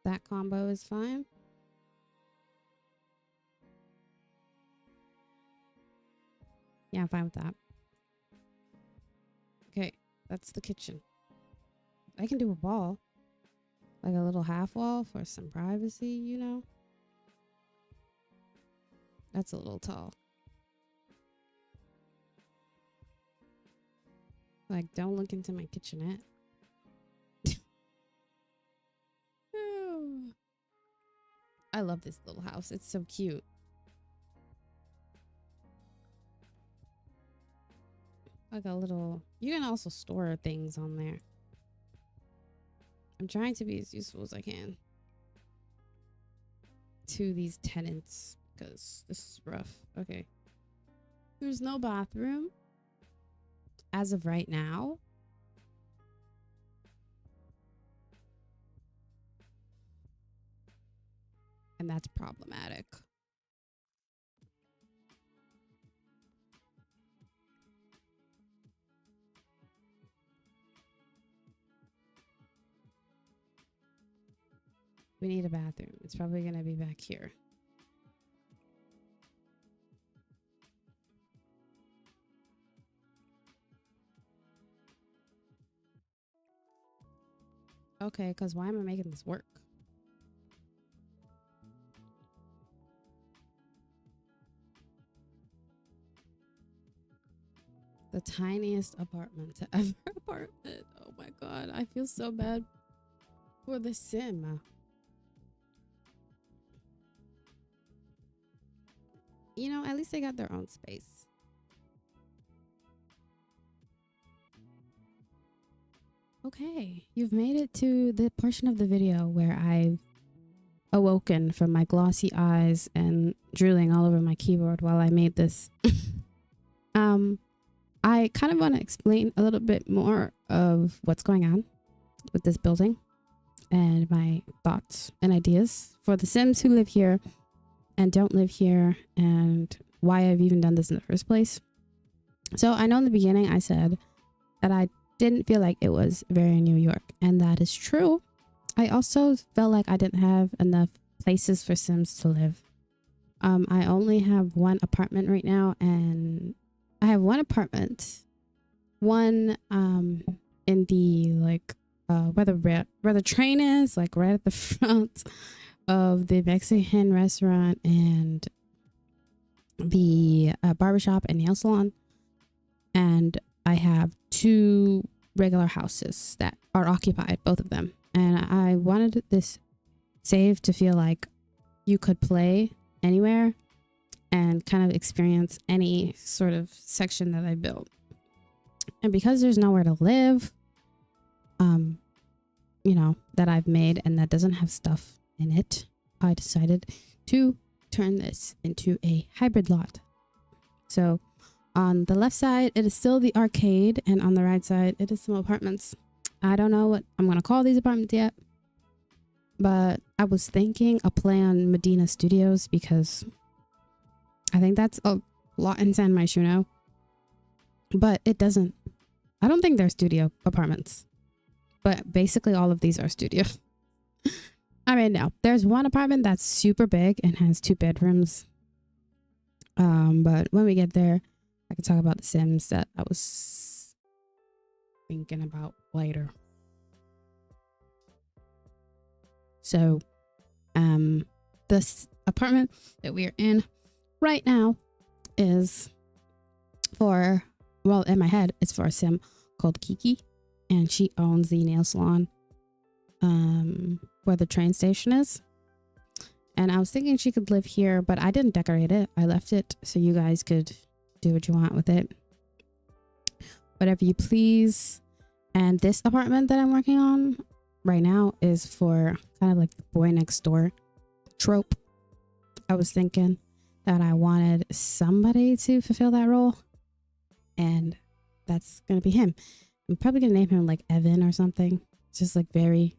That combo is fine. Yeah, I'm fine with that. Okay, that's the kitchen. I can do a wall. Like a little half wall for some privacy, you know? That's a little tall. Like, don't look into my kitchenette. I love this little house. It's so cute. Like a little... You can also store things on there. I'm trying to be as useful as I can to these tenants because this is rough. Okay. There's no bathroom as of right now. And that's problematic. We need a bathroom. It's probably going to be back here. Okay, because why am I making this work? The tiniest apartment to ever apartment. Oh my god, I feel so bad for the sim. You know, at least they got their own space. Okay, you've made it to the portion of the video where I've awoken from my glossy eyes and drooling all over my keyboard while I made this. I kind of want to explain a little bit more of what's going on with this building and my thoughts and ideas for the Sims who live here and don't live here and why I've even done this in the first place. So I know in the beginning I said that I didn't feel like it was very New York, and that is true. I also felt like I didn't have enough places for Sims to live. I only have one apartment right now, and I have one apartment, one in the like where the train is, like right at the front of the Mexican restaurant and the barbershop and nail salon. And I have two regular houses that are occupied, both of them. And I wanted this save to feel like you could play anywhere and kind of experience any sort of section that I built. And because there's nowhere to live, you know, that I've made and that doesn't have stuff in it, I decided to turn this into a hybrid lot. So on the left side, it is still the arcade, and on the right side, it is some apartments. I don't know what I'm going to call these apartments yet, but I was thinking a play on Medina Studios because I think that's a lot in San Myshuno, but it doesn't. I don't think they're studio apartments, but basically all of these are studio. I mean, no, there's one apartment that's super big and has 2 bedrooms. But when we get there, I can talk about the Sims that I was thinking about later. So, this apartment that we are in right now is for, well, in my head, it's for a Sim called Kiki, and she owns the nail salon, where the train station is. And I was thinking she could live here, but I didn't decorate it. I left it so you guys could do what you want with it. Whatever you please. And this apartment that I'm working on right now is for kind of like the boy next door trope. I was thinking that I wanted somebody to fulfill that role, and that's gonna be him. I'm probably gonna name him like Evan or something. It's just like very,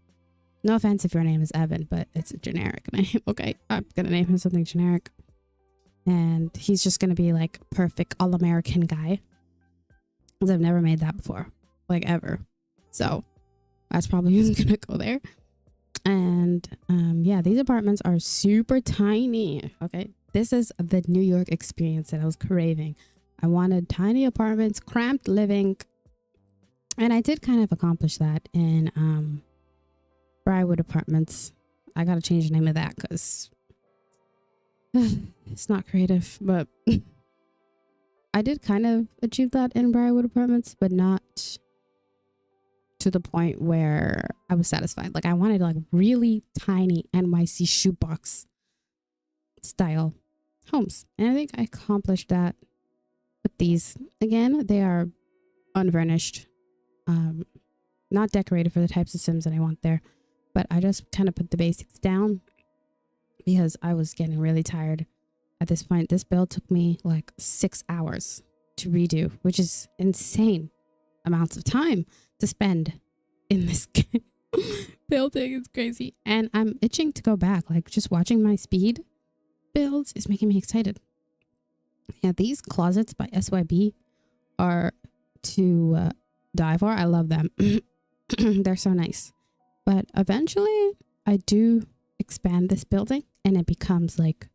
no offense if your name is Evan, but it's a generic name. Okay, I'm gonna name him something generic, and he's just gonna be like perfect all-American guy, because I've never made that before, like ever. So that's probably who's gonna go there. And yeah, these apartments are super tiny. Okay, this is the New York experience that I was craving. I wanted tiny apartments, cramped living. And I did kind of accomplish that in Briarwood Apartments. I gotta change the name of that because it's not creative, but I did kind of achieve that in Briarwood Apartments, but not to the point where I was satisfied. Like I wanted like really tiny NYC shoebox style homes. And I think I accomplished that with these. Again, they are unfurnished, not decorated for the types of Sims that I want there. But I just kind of put the basics down because I was getting really tired at this point. This build took me like 6 hours to redo, which is insane amounts of time to spend in this building. It's crazy. And I'm itching to go back. Like just watching my speed builds is making me excited. Yeah, these closets by SYB are to die for. I love them. They're so nice. But eventually I do expand this building and it becomes like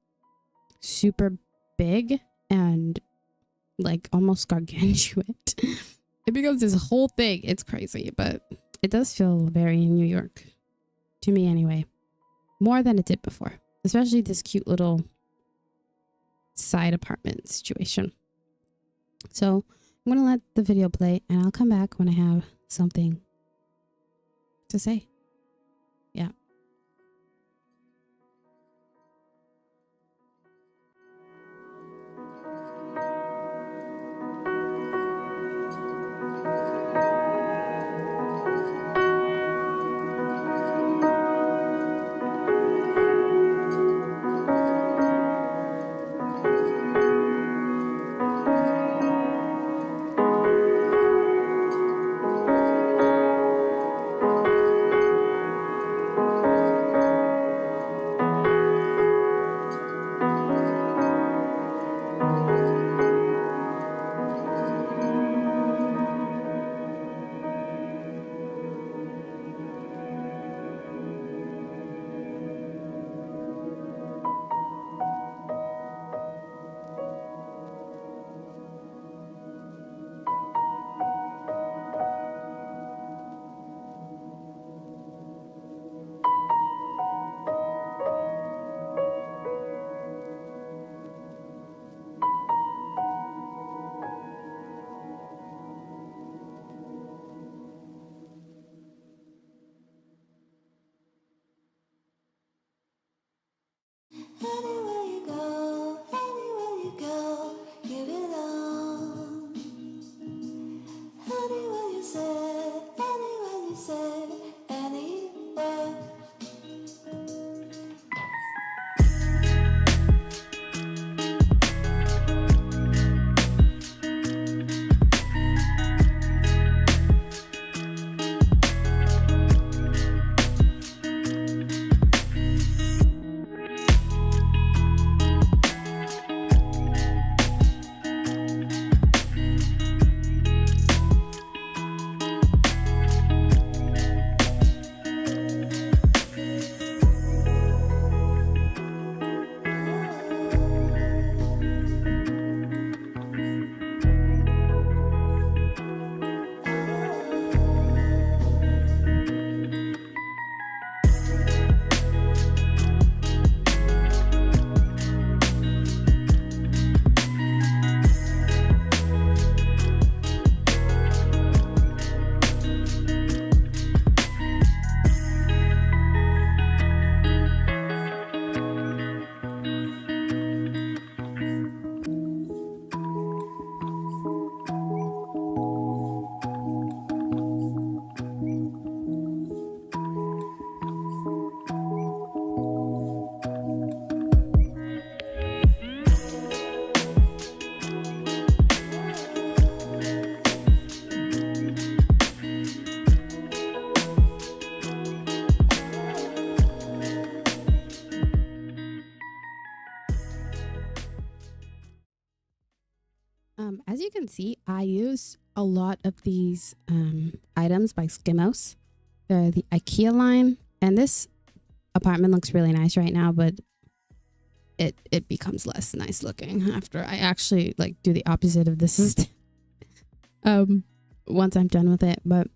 super big and like almost gargantuan. It becomes this whole thing. It's crazy, but it does feel very New York to me anyway. More than it did before, especially this cute little side apartment situation. So I'm going to let the video play and I'll come back when I have something to say. Yeah. Anywhere you go, you belong. Anywhere you say, anywhere. As you can see, I use a lot of these items by Skimmos. They're the IKEA line, and this apartment looks really nice right now, but it becomes less nice looking after I actually like do the opposite of this is once I'm done with it. But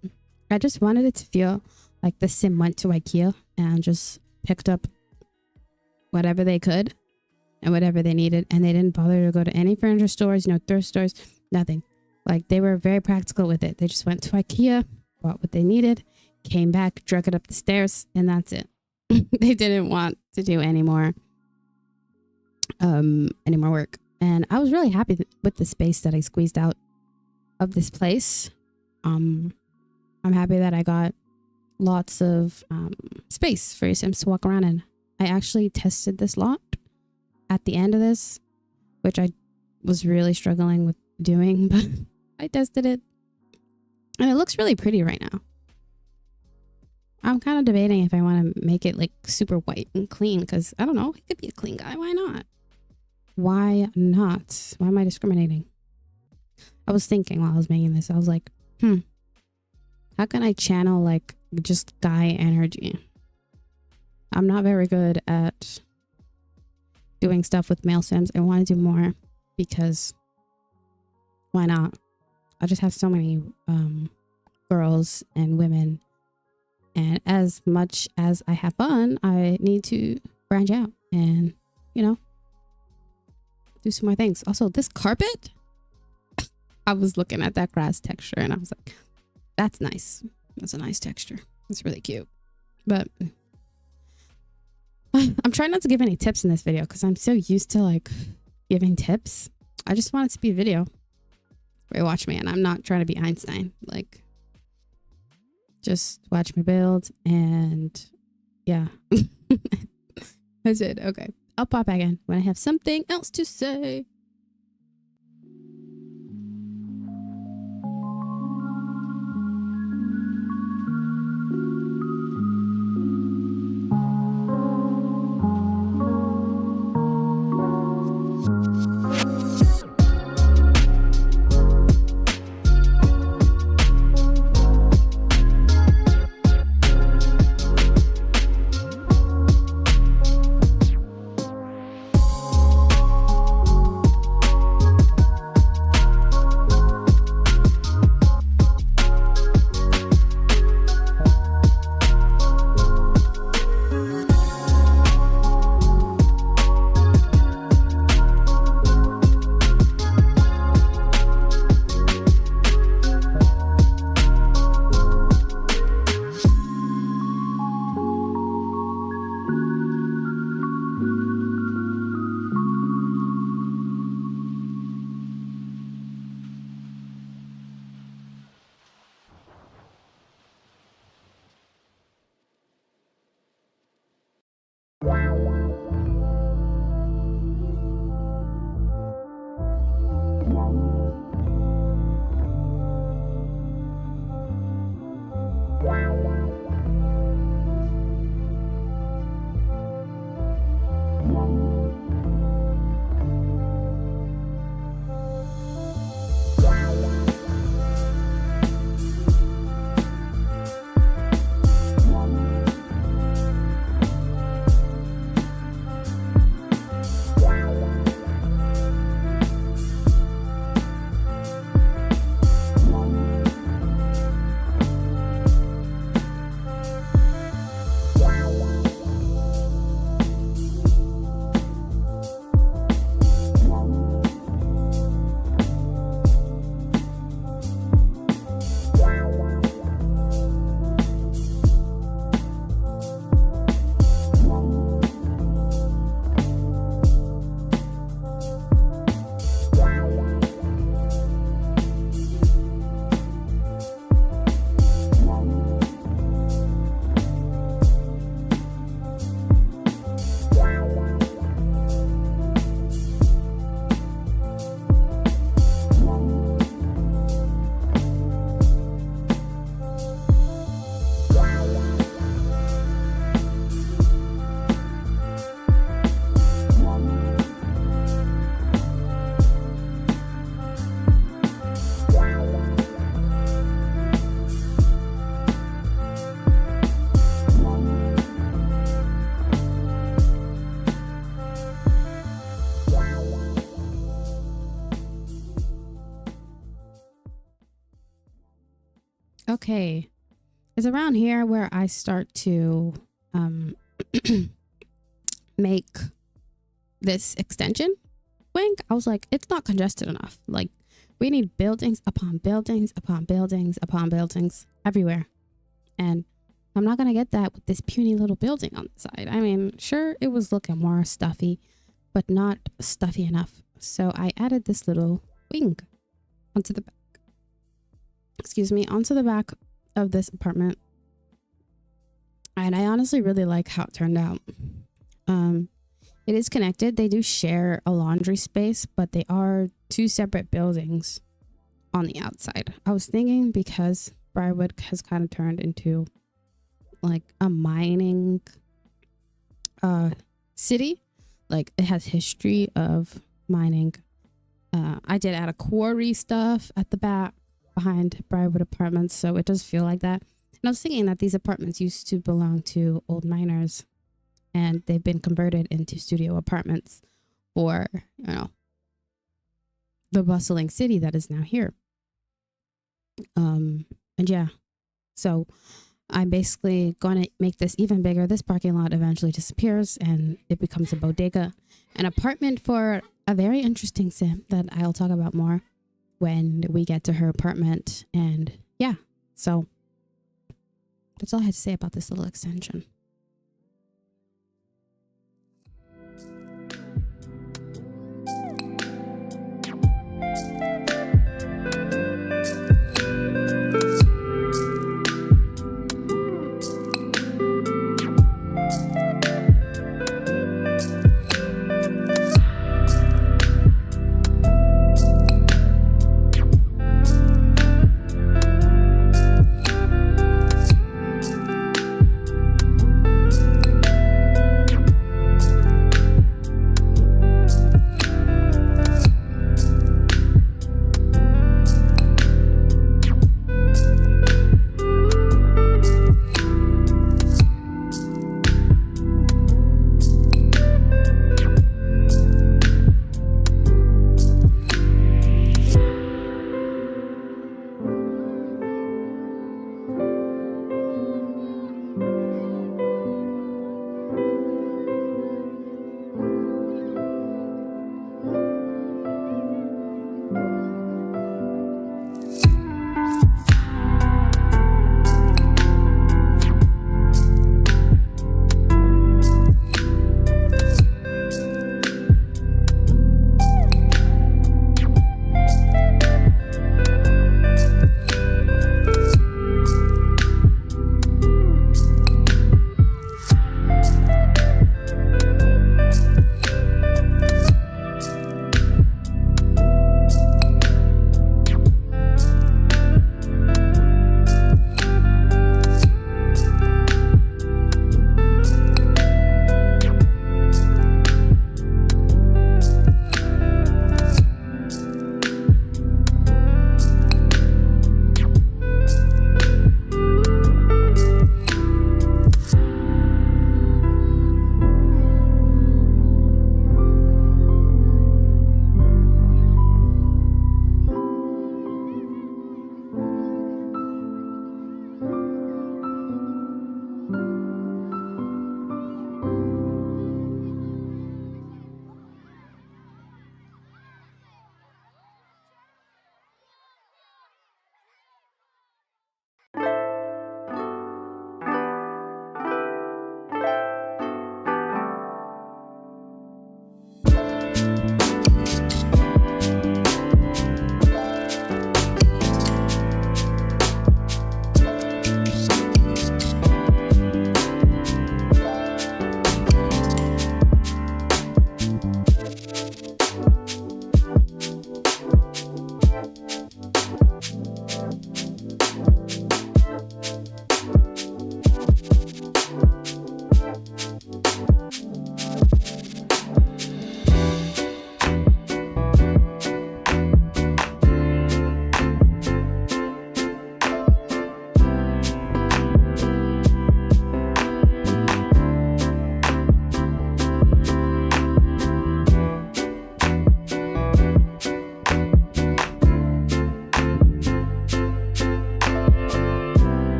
I just wanted it to feel like the sim went to IKEA and just picked up whatever they could and whatever they needed, and they didn't bother to go to any furniture stores, thrift stores, nothing. Like, they were very practical with it. They just went to IKEA, bought what they needed, came back, drug it up the stairs, and that's it. They didn't want to do any more work. And I was really happy with the space that I squeezed out of this place. I'm happy that I got lots of space for your Sims to walk around in. I actually tested this lot at the end of this, which I was really struggling with doing, but I tested it and it looks really pretty right now. I'm kind of debating if I want to make it like super white and clean, because I don't know, he could be a clean guy. Why not? Why not? Why am I discriminating? I was thinking while I was making this, I was like, how can I channel like just guy energy? I'm not very good at doing stuff with male Sims. I want to do more because why not? I just have so many girls and women, and as much as I have fun, I need to branch out and do some more things. Also, this carpet, I was looking at that grass texture and I was like, that's nice. That's a nice texture. It's really cute. But I'm trying not to give any tips in this video because I'm so used to like giving tips. I just want it to be a video where you watch me, and I'm not trying to be Einstein. Like, just watch me build, and yeah. That's it. Okay. I'll pop back in when I have something else to say. Okay. It's around here where I start to make this extension wing. I was like, it's not congested enough. Like, we need buildings upon buildings upon buildings upon buildings everywhere. And I'm not going to get that with this puny little building on the side. I mean, sure, it was looking more stuffy, but not stuffy enough. So I added this little wing onto the back. Onto the back of this apartment. And I honestly really like how it turned out. It is connected. They do share a laundry space, but they are two separate buildings on the outside. I was thinking because Briarwood has kind of turned into like a mining city. Like, it has history of mining. I did add a quarry stuff at the back behind Briarwood Apartments, so it does feel like that. And I was thinking that these apartments used to belong to old miners, and they've been converted into studio apartments for, the bustling city that is now here. And yeah, so I'm basically going to make this even bigger. This parking lot eventually disappears and it becomes a bodega, an apartment for a very interesting sim that I'll talk about more when we get to her apartment. And yeah, so that's all I had to say about this little extension.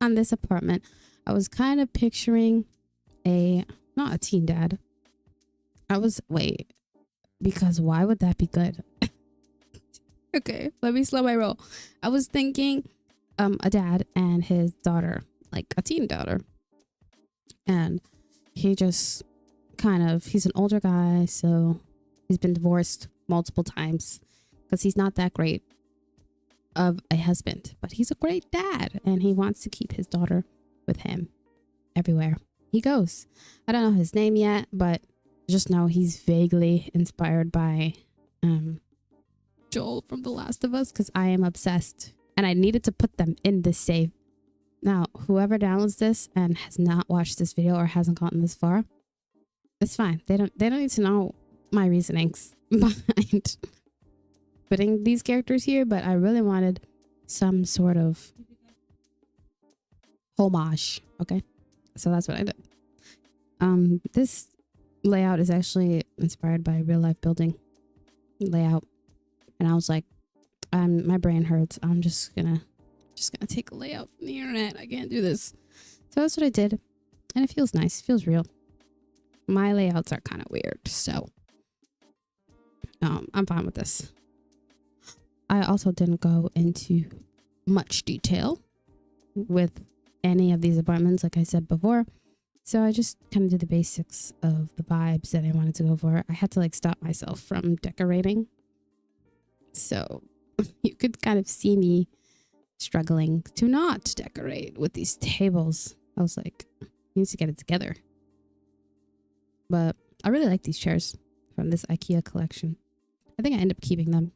on this apartment, I was kind of picturing not a teen dad. Because why would that be good? Okay, let me slow my roll. I was thinking a dad and his daughter, like a teen daughter. And he just he's an older guy, so he's been divorced multiple times because he's not that great of a husband, but he's a great dad and he wants to keep his daughter with him everywhere he goes. I don't know his name yet, but just know he's vaguely inspired by Joel from The Last of Us, because I am obsessed and I needed to put them in this save. Now, whoever downloads this and has not watched this video or hasn't gotten this far, it's fine. They don't need to know my reasonings behind putting these characters here, but I really wanted some sort of homage. Okay, so that's what I did. This layout is actually inspired by a real life building layout, and I was like, my brain hurts. I'm just gonna take a layout from the internet. I can't do this. So that's what I did, and it feels nice. It feels real. My layouts are kind of weird, so I'm fine with this. I also didn't go into much detail with any of these apartments, like I said before. So I just kind of did the basics of the vibes that I wanted to go for. I had to stop myself from decorating. So you could kind of see me struggling to not decorate with these tables. I was like, I need to get it together. But I really like these chairs from this IKEA collection. I think I end up keeping them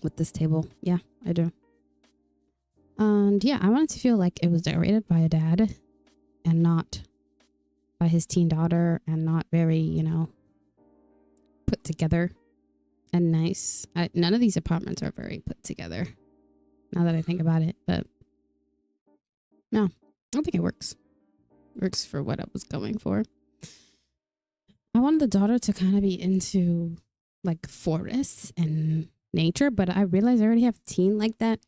with this table. Yeah, I do. And yeah, I wanted to feel like it was decorated by a dad and not by his teen daughter, and not very, put together and nice. None of these apartments are very put together now that I think about it, but no, I think it works. Works for what I was going for. I wanted the daughter to kind of be into forests and nature, but I realized I already have a teen like that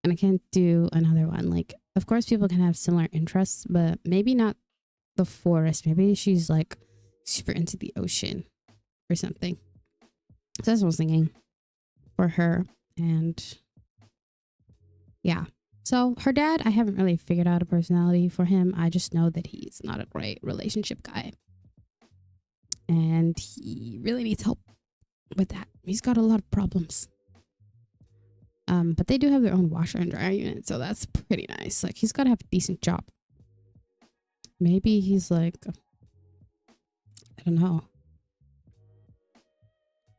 and I can't do another one. Of course people can have similar interests, but maybe not the forest. Maybe she's super into the ocean or something. So that's what I was thinking for her. And yeah, so her dad, I haven't really figured out a personality for him. I just know that he's not a great relationship guy and he really needs help with that. He's got a lot of problems. But they do have their own washer and dryer unit, so that's pretty nice. He's got to have a decent job. Maybe he's I don't know.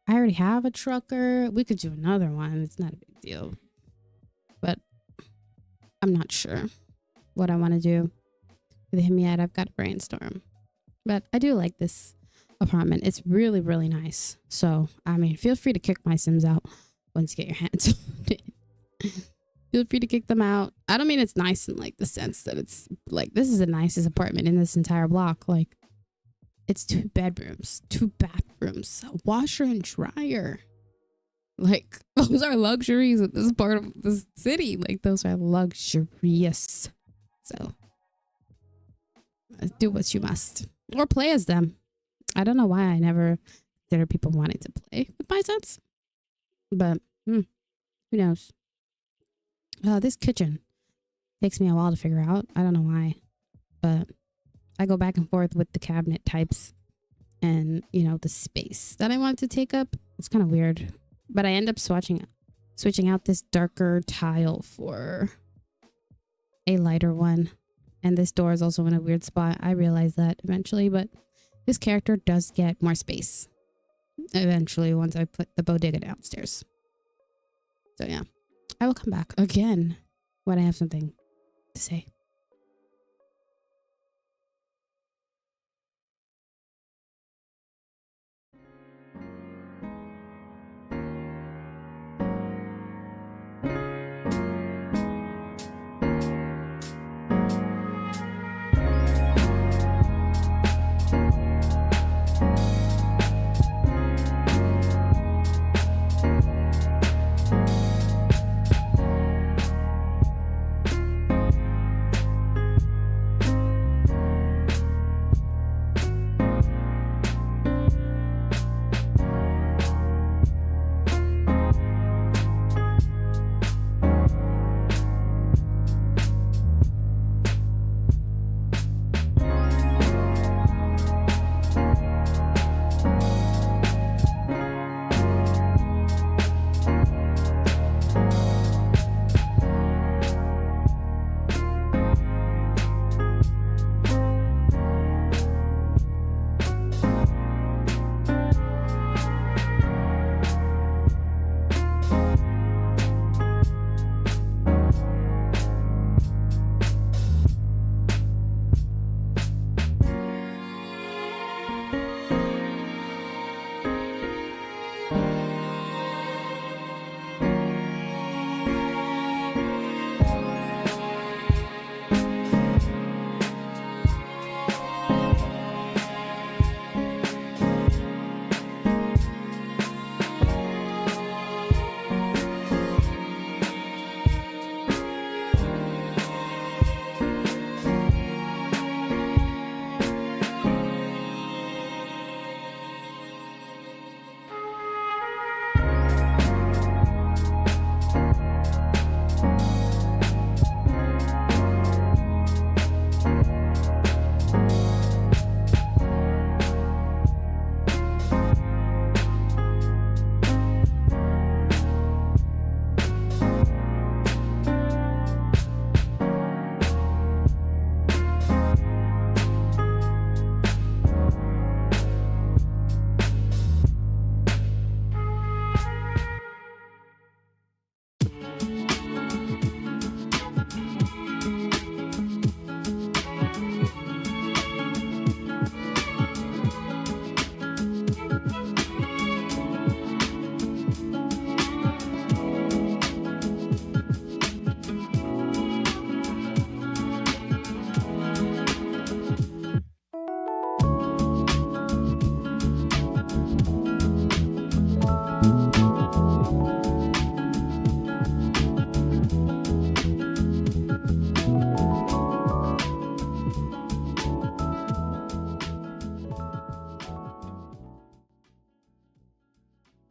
I already have a trucker. We could do another one. It's not a big deal. But I'm not sure what I want to do with him yet. I've got to brainstorm. But I do like this apartment. It's really, really nice. So, feel free to kick my Sims out once you get your hands on it. Feel free to kick them out. I don't mean it's nice in the sense that it's this is the nicest apartment in this entire block. It's 2 bedrooms, 2 bathrooms, a washer and dryer. Those are luxuries in this part of the city. Those are luxurious. So do what you must, or play as them. I don't know why I never consider people wanting to play with my Sims, but who knows? This kitchen takes me a while to figure out. I don't know why, but I go back and forth with the cabinet types and, the space that I want to take up. It's kind of weird, but I end up switching out this darker tile for a lighter one. And this door is also in a weird spot. I realize that eventually, but this character does get more space eventually once I put the bodega downstairs. So yeah, I will come back again when I have something to say.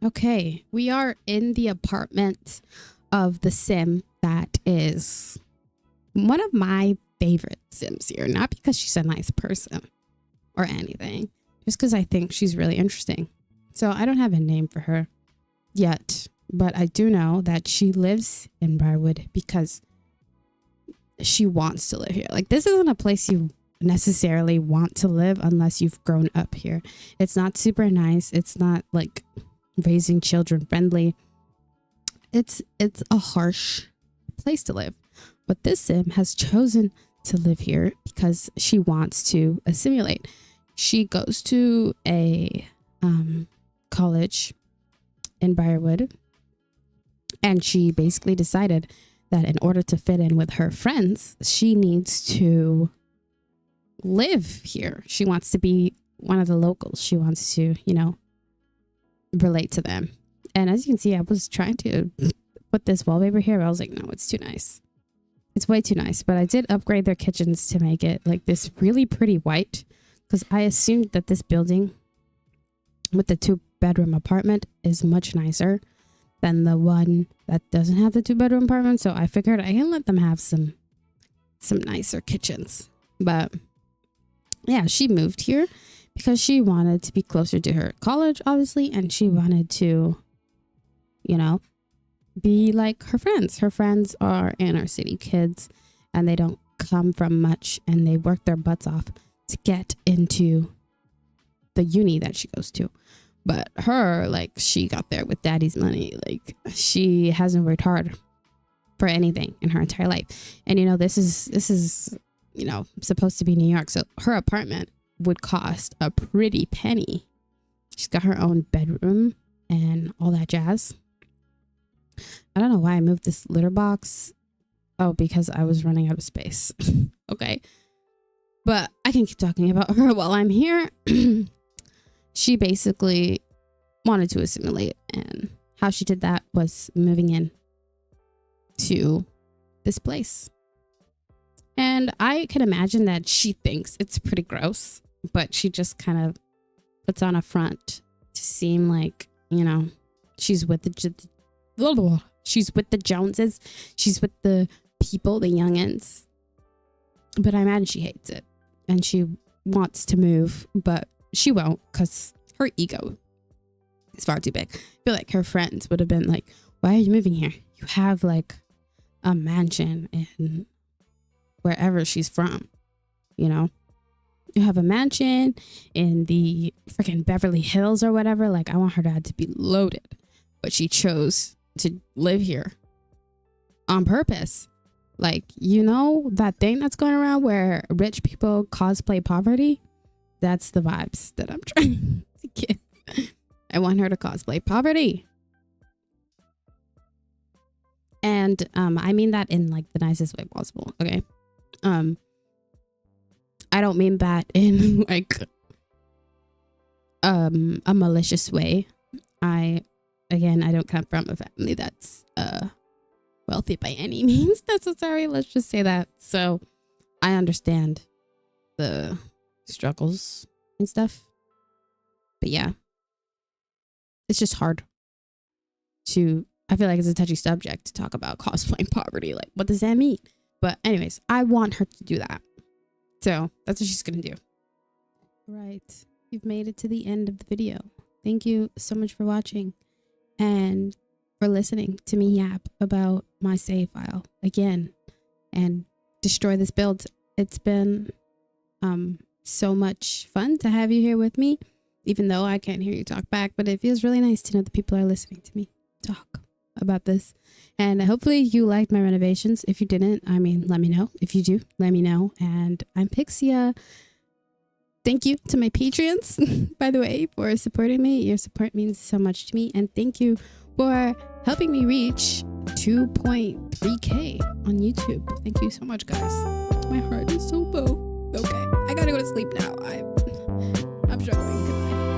Okay, we are in the apartment of the sim that is one of my favorite sims here. Not because she's a nice person or anything, just because I think she's really interesting. So I don't have a name for her yet, but I do know that she lives in Briarwood because she wants to live here. Like, this isn't a place you necessarily want to live unless you've grown up here. It's not super nice. It's not like raising children friendly. It's a harsh place to live. But this sim has chosen to live here because she wants to assimilate. She goes to a college in Briarwood, and she basically decided that in order to fit in with her friends, she needs to live here. She wants to be one of the locals. She wants to, relate to them. And as you can see, I was trying to put this wallpaper here, but I was like, no, it's too nice. It's way too nice. But I did upgrade their kitchens to make it like this really pretty white, because I assumed that this building with the 2-bedroom apartment is much nicer than the one that doesn't have the 2-bedroom apartment. So I figured I can let them have some nicer kitchens. But yeah, she moved here because she wanted to be closer to her college, obviously, and she wanted to, be like her friends. Her friends are inner city kids, and they don't come from much, and they work their butts off to get into the uni that she goes to. But her, like, she got there with daddy's money. Like, she hasn't worked hard for anything in her entire life. And this is supposed to be New York, so her apartment would cost a pretty penny. She's got her own bedroom and all that jazz. I don't know why I moved this litter box. Oh, because I was running out of space. Okay. But I can keep talking about her while I'm here. She basically wanted to assimilate, and how she did that was moving in to this place. And I can imagine that she thinks it's pretty gross, but she just kind of puts on a front to seem like, she's with she's with the Joneses. She's with the people, the youngins. But I imagine she hates it, and she wants to move, but she won't because her ego is far too big. I feel like her friends would have been like, why are you moving here? You have like a mansion in wherever she's from, You have a mansion in the freaking Beverly Hills or whatever. Like, I want her dad to be loaded, but she chose to live here on purpose. Like, that thing that's going around where rich people cosplay poverty? That's the vibes that I'm trying to get. I want her to cosplay poverty. And I mean that in like the nicest way possible, okay? I don't mean that in like a malicious way. I don't come from a family that's wealthy by any means necessary. Let's just say that. So I understand the struggles and stuff. But yeah, it's just hard I feel like it's a touchy subject to talk about cosplaying poverty. Like, what does that mean? But anyways, I want her to do that. So that's what she's going to do. Right. You've made it to the end of the video. Thank you so much for watching and for listening to me yap about my save file again and destroy this build. It's been so much fun to have you here with me, even though I can't hear you talk back, but it feels really nice to know that people are listening to me talk about this. And hopefully you liked my renovations. If you didn't, let me know. If you do, let me know. And I'm Pixia. Thank you to my Patreons, by the way, for supporting me. Your support means so much to me. And thank you for helping me reach 2.3K on YouTube. Thank you so much, guys. My heart is so full. Okay, I gotta go to sleep now. I'm struggling. Goodbye.